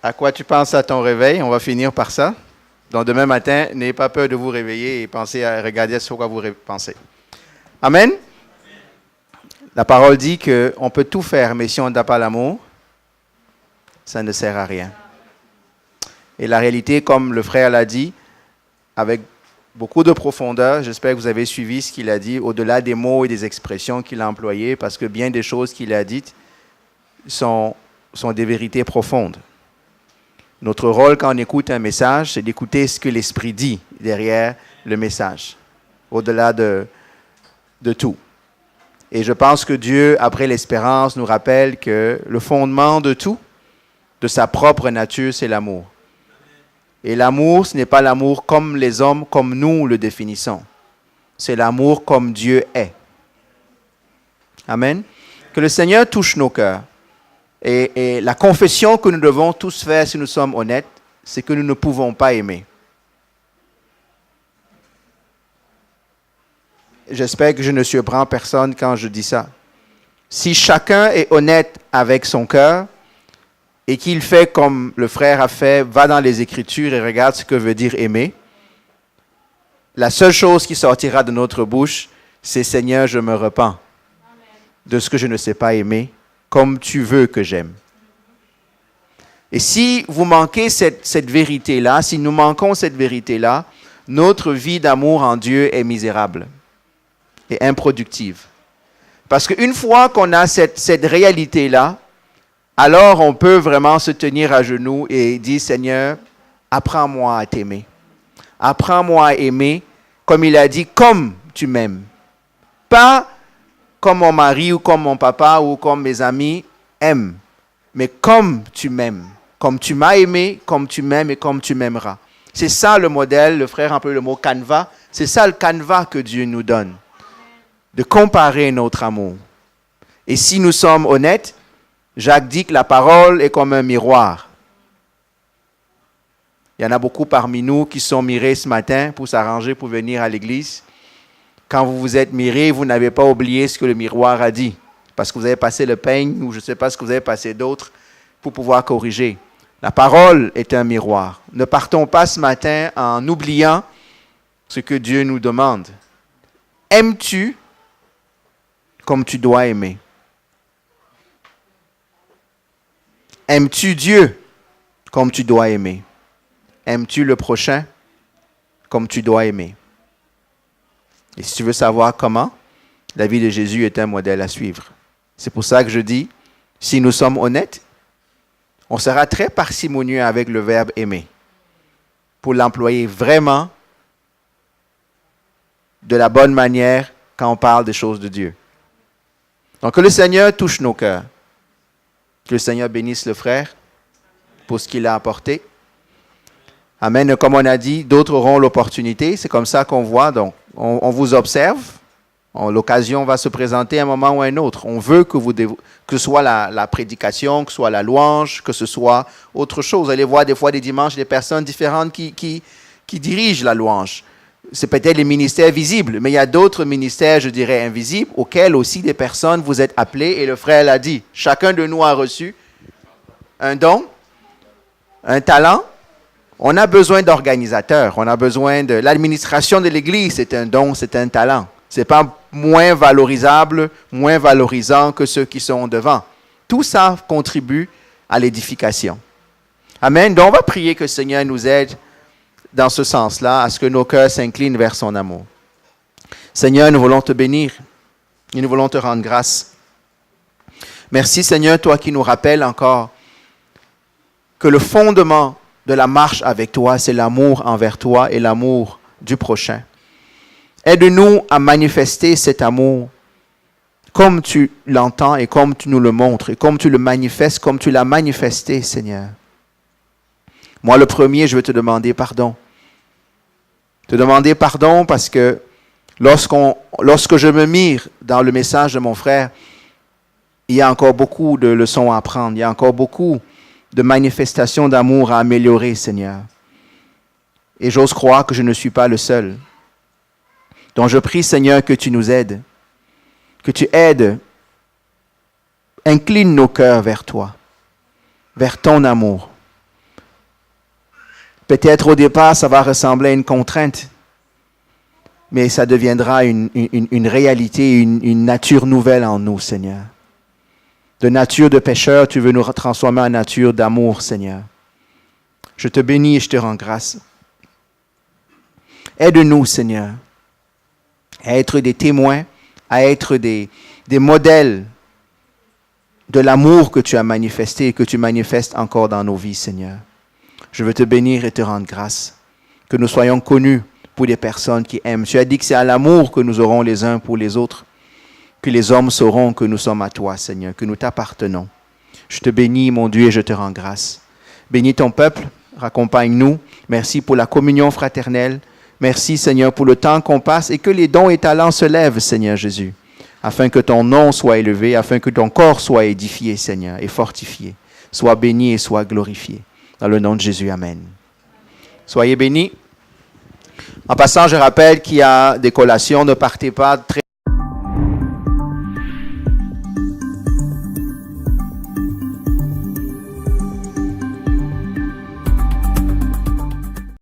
À quoi tu penses à ton réveil? On va finir par ça. Donc, demain matin, n'ayez pas peur de vous réveiller et pensez à regarder sur quoi vous pensez. Amen. La parole dit qu'on peut tout faire, mais si on n'a pas l'amour, ça ne sert à rien. Et la réalité, comme le frère l'a dit, avec beaucoup de profondeur, j'espère que vous avez suivi ce qu'il a dit, au-delà des mots et des expressions qu'il a employées, parce que bien des choses qu'il a dites sont des vérités profondes. Notre rôle quand on écoute un message, c'est d'écouter ce que l'Esprit dit derrière le message, au-delà de tout. Et je pense que Dieu, après l'espérance, nous rappelle que le fondement de tout, de sa propre nature, c'est l'amour. Et l'amour, ce n'est pas l'amour comme les hommes, comme nous le définissons. C'est l'amour comme Dieu est. Amen. Que le Seigneur touche nos cœurs. Et la confession que nous devons tous faire si nous sommes honnêtes, c'est que nous ne pouvons pas aimer. J'espère que je ne surprends personne quand je dis ça. Si chacun est honnête avec son cœur et qu'il fait comme le frère a fait, va dans les Écritures et regarde ce que veut dire aimer, la seule chose qui sortira de notre bouche, c'est « Seigneur, je me repens de ce que je ne sais pas aimer, comme tu veux que j'aime. » Et si vous manquez cette vérité-là, si nous manquons cette vérité-là, notre vie d'amour en Dieu est misérable et improductive. Parce qu'une fois qu'on a cette réalité-là, alors on peut vraiment se tenir à genoux et dire « Seigneur, apprends-moi à t'aimer. Apprends-moi à aimer, comme il a dit, comme tu m'aimes. Pas comme mon mari ou comme mon papa ou comme mes amis aiment, mais comme tu m'aimes. Comme tu m'as aimé, comme tu m'aimes et comme tu m'aimeras. » C'est ça le modèle, le frère emploie le mot canevas, c'est ça le canevas que Dieu nous donne. De comparer notre amour. Et si nous sommes honnêtes, Jacques dit que la parole est comme un miroir. Il y en a beaucoup parmi nous qui sont mirés ce matin pour s'arranger pour venir à l'église. Quand vous vous êtes mirés, vous n'avez pas oublié ce que le miroir a dit. Parce que vous avez passé le peigne ou je ne sais pas ce que vous avez passé d'autre pour pouvoir corriger. La parole est un miroir. Ne partons pas ce matin en oubliant ce que Dieu nous demande. Aimes-tu comme tu dois aimer? Aimes-tu Dieu comme tu dois aimer? Aimes-tu le prochain comme tu dois aimer? Et si tu veux savoir comment, la vie de Jésus est un modèle à suivre. C'est pour ça que je dis, si nous sommes honnêtes, on sera très parcimonieux avec le verbe aimer, pour l'employer vraiment de la bonne manière quand on parle des choses de Dieu. Donc que le Seigneur touche nos cœurs. Que le Seigneur bénisse le frère pour ce qu'il a apporté. Amen. Comme on a dit, d'autres auront l'opportunité. C'est comme ça qu'on voit. Donc, on vous observe. L'occasion va se présenter à un moment ou à un autre. On veut que ce soit la prédication, que ce soit la louange, que ce soit autre chose. Vous allez voir des fois des dimanches des personnes différentes qui dirigent la louange. C'est peut-être les ministères visibles, mais il y a d'autres ministères, je dirais, invisibles, auxquels aussi des personnes vous êtes appelés. Et le frère l'a dit, chacun de nous a reçu un don, un talent. On a besoin d'organisateurs, on a besoin de l'administration de l'Église, c'est un don, c'est un talent. Ce n'est pas moins valorisable, moins valorisant que ceux qui sont devant. Tout ça contribue à l'édification. Amen. Donc on va prier que le Seigneur nous aide dans ce sens-là, à ce que nos cœurs s'inclinent vers son amour. Seigneur, nous voulons te bénir et nous voulons te rendre grâce. Merci Seigneur, toi qui nous rappelles encore que le fondement de la marche avec toi, c'est l'amour envers toi et l'amour du prochain. Aide-nous à manifester cet amour comme tu l'entends et comme tu nous le montres et comme tu le manifestes, comme tu l'as manifesté, Seigneur. Moi, le premier, je veux te demander pardon. Te demander pardon parce que lorsque je me mire dans le message de mon frère, il y a encore beaucoup de leçons à apprendre. Il y a encore beaucoup de manifestations d'amour à améliorer, Seigneur. Et j'ose croire que je ne suis pas le seul. Donc je prie, Seigneur, que tu nous aides. Que tu aides. Incline nos cœurs vers toi. Vers ton amour. Peut-être au départ, ça va ressembler à une contrainte. mais ça deviendra une réalité, une nature nouvelle en nous, Seigneur. De nature de pécheur, tu veux nous transformer en nature d'amour, Seigneur. Je te bénis et je te rends grâce. Aide-nous, Seigneur, à être des témoins, à être des modèles de l'amour que tu as manifesté et que tu manifestes encore dans nos vies, Seigneur. Je veux te bénir et te rendre grâce. Que nous soyons connus pour des personnes qui aiment. Tu as dit que c'est à l'amour que nous aurons les uns pour les autres, que les hommes sauront que nous sommes à toi, Seigneur, que nous t'appartenons. Je te bénis, mon Dieu, et je te rends grâce. Bénis ton peuple, raccompagne-nous. Merci pour la communion fraternelle. Merci, Seigneur, pour le temps qu'on passe et que les dons et talents se lèvent, Seigneur Jésus, afin que ton nom soit élevé, afin que ton corps soit édifié, Seigneur, et fortifié. Sois béni et sois glorifié. Dans le nom de Jésus, Amen. Soyez bénis. En passant, je rappelle qu'il y a des collations. Ne partez pas très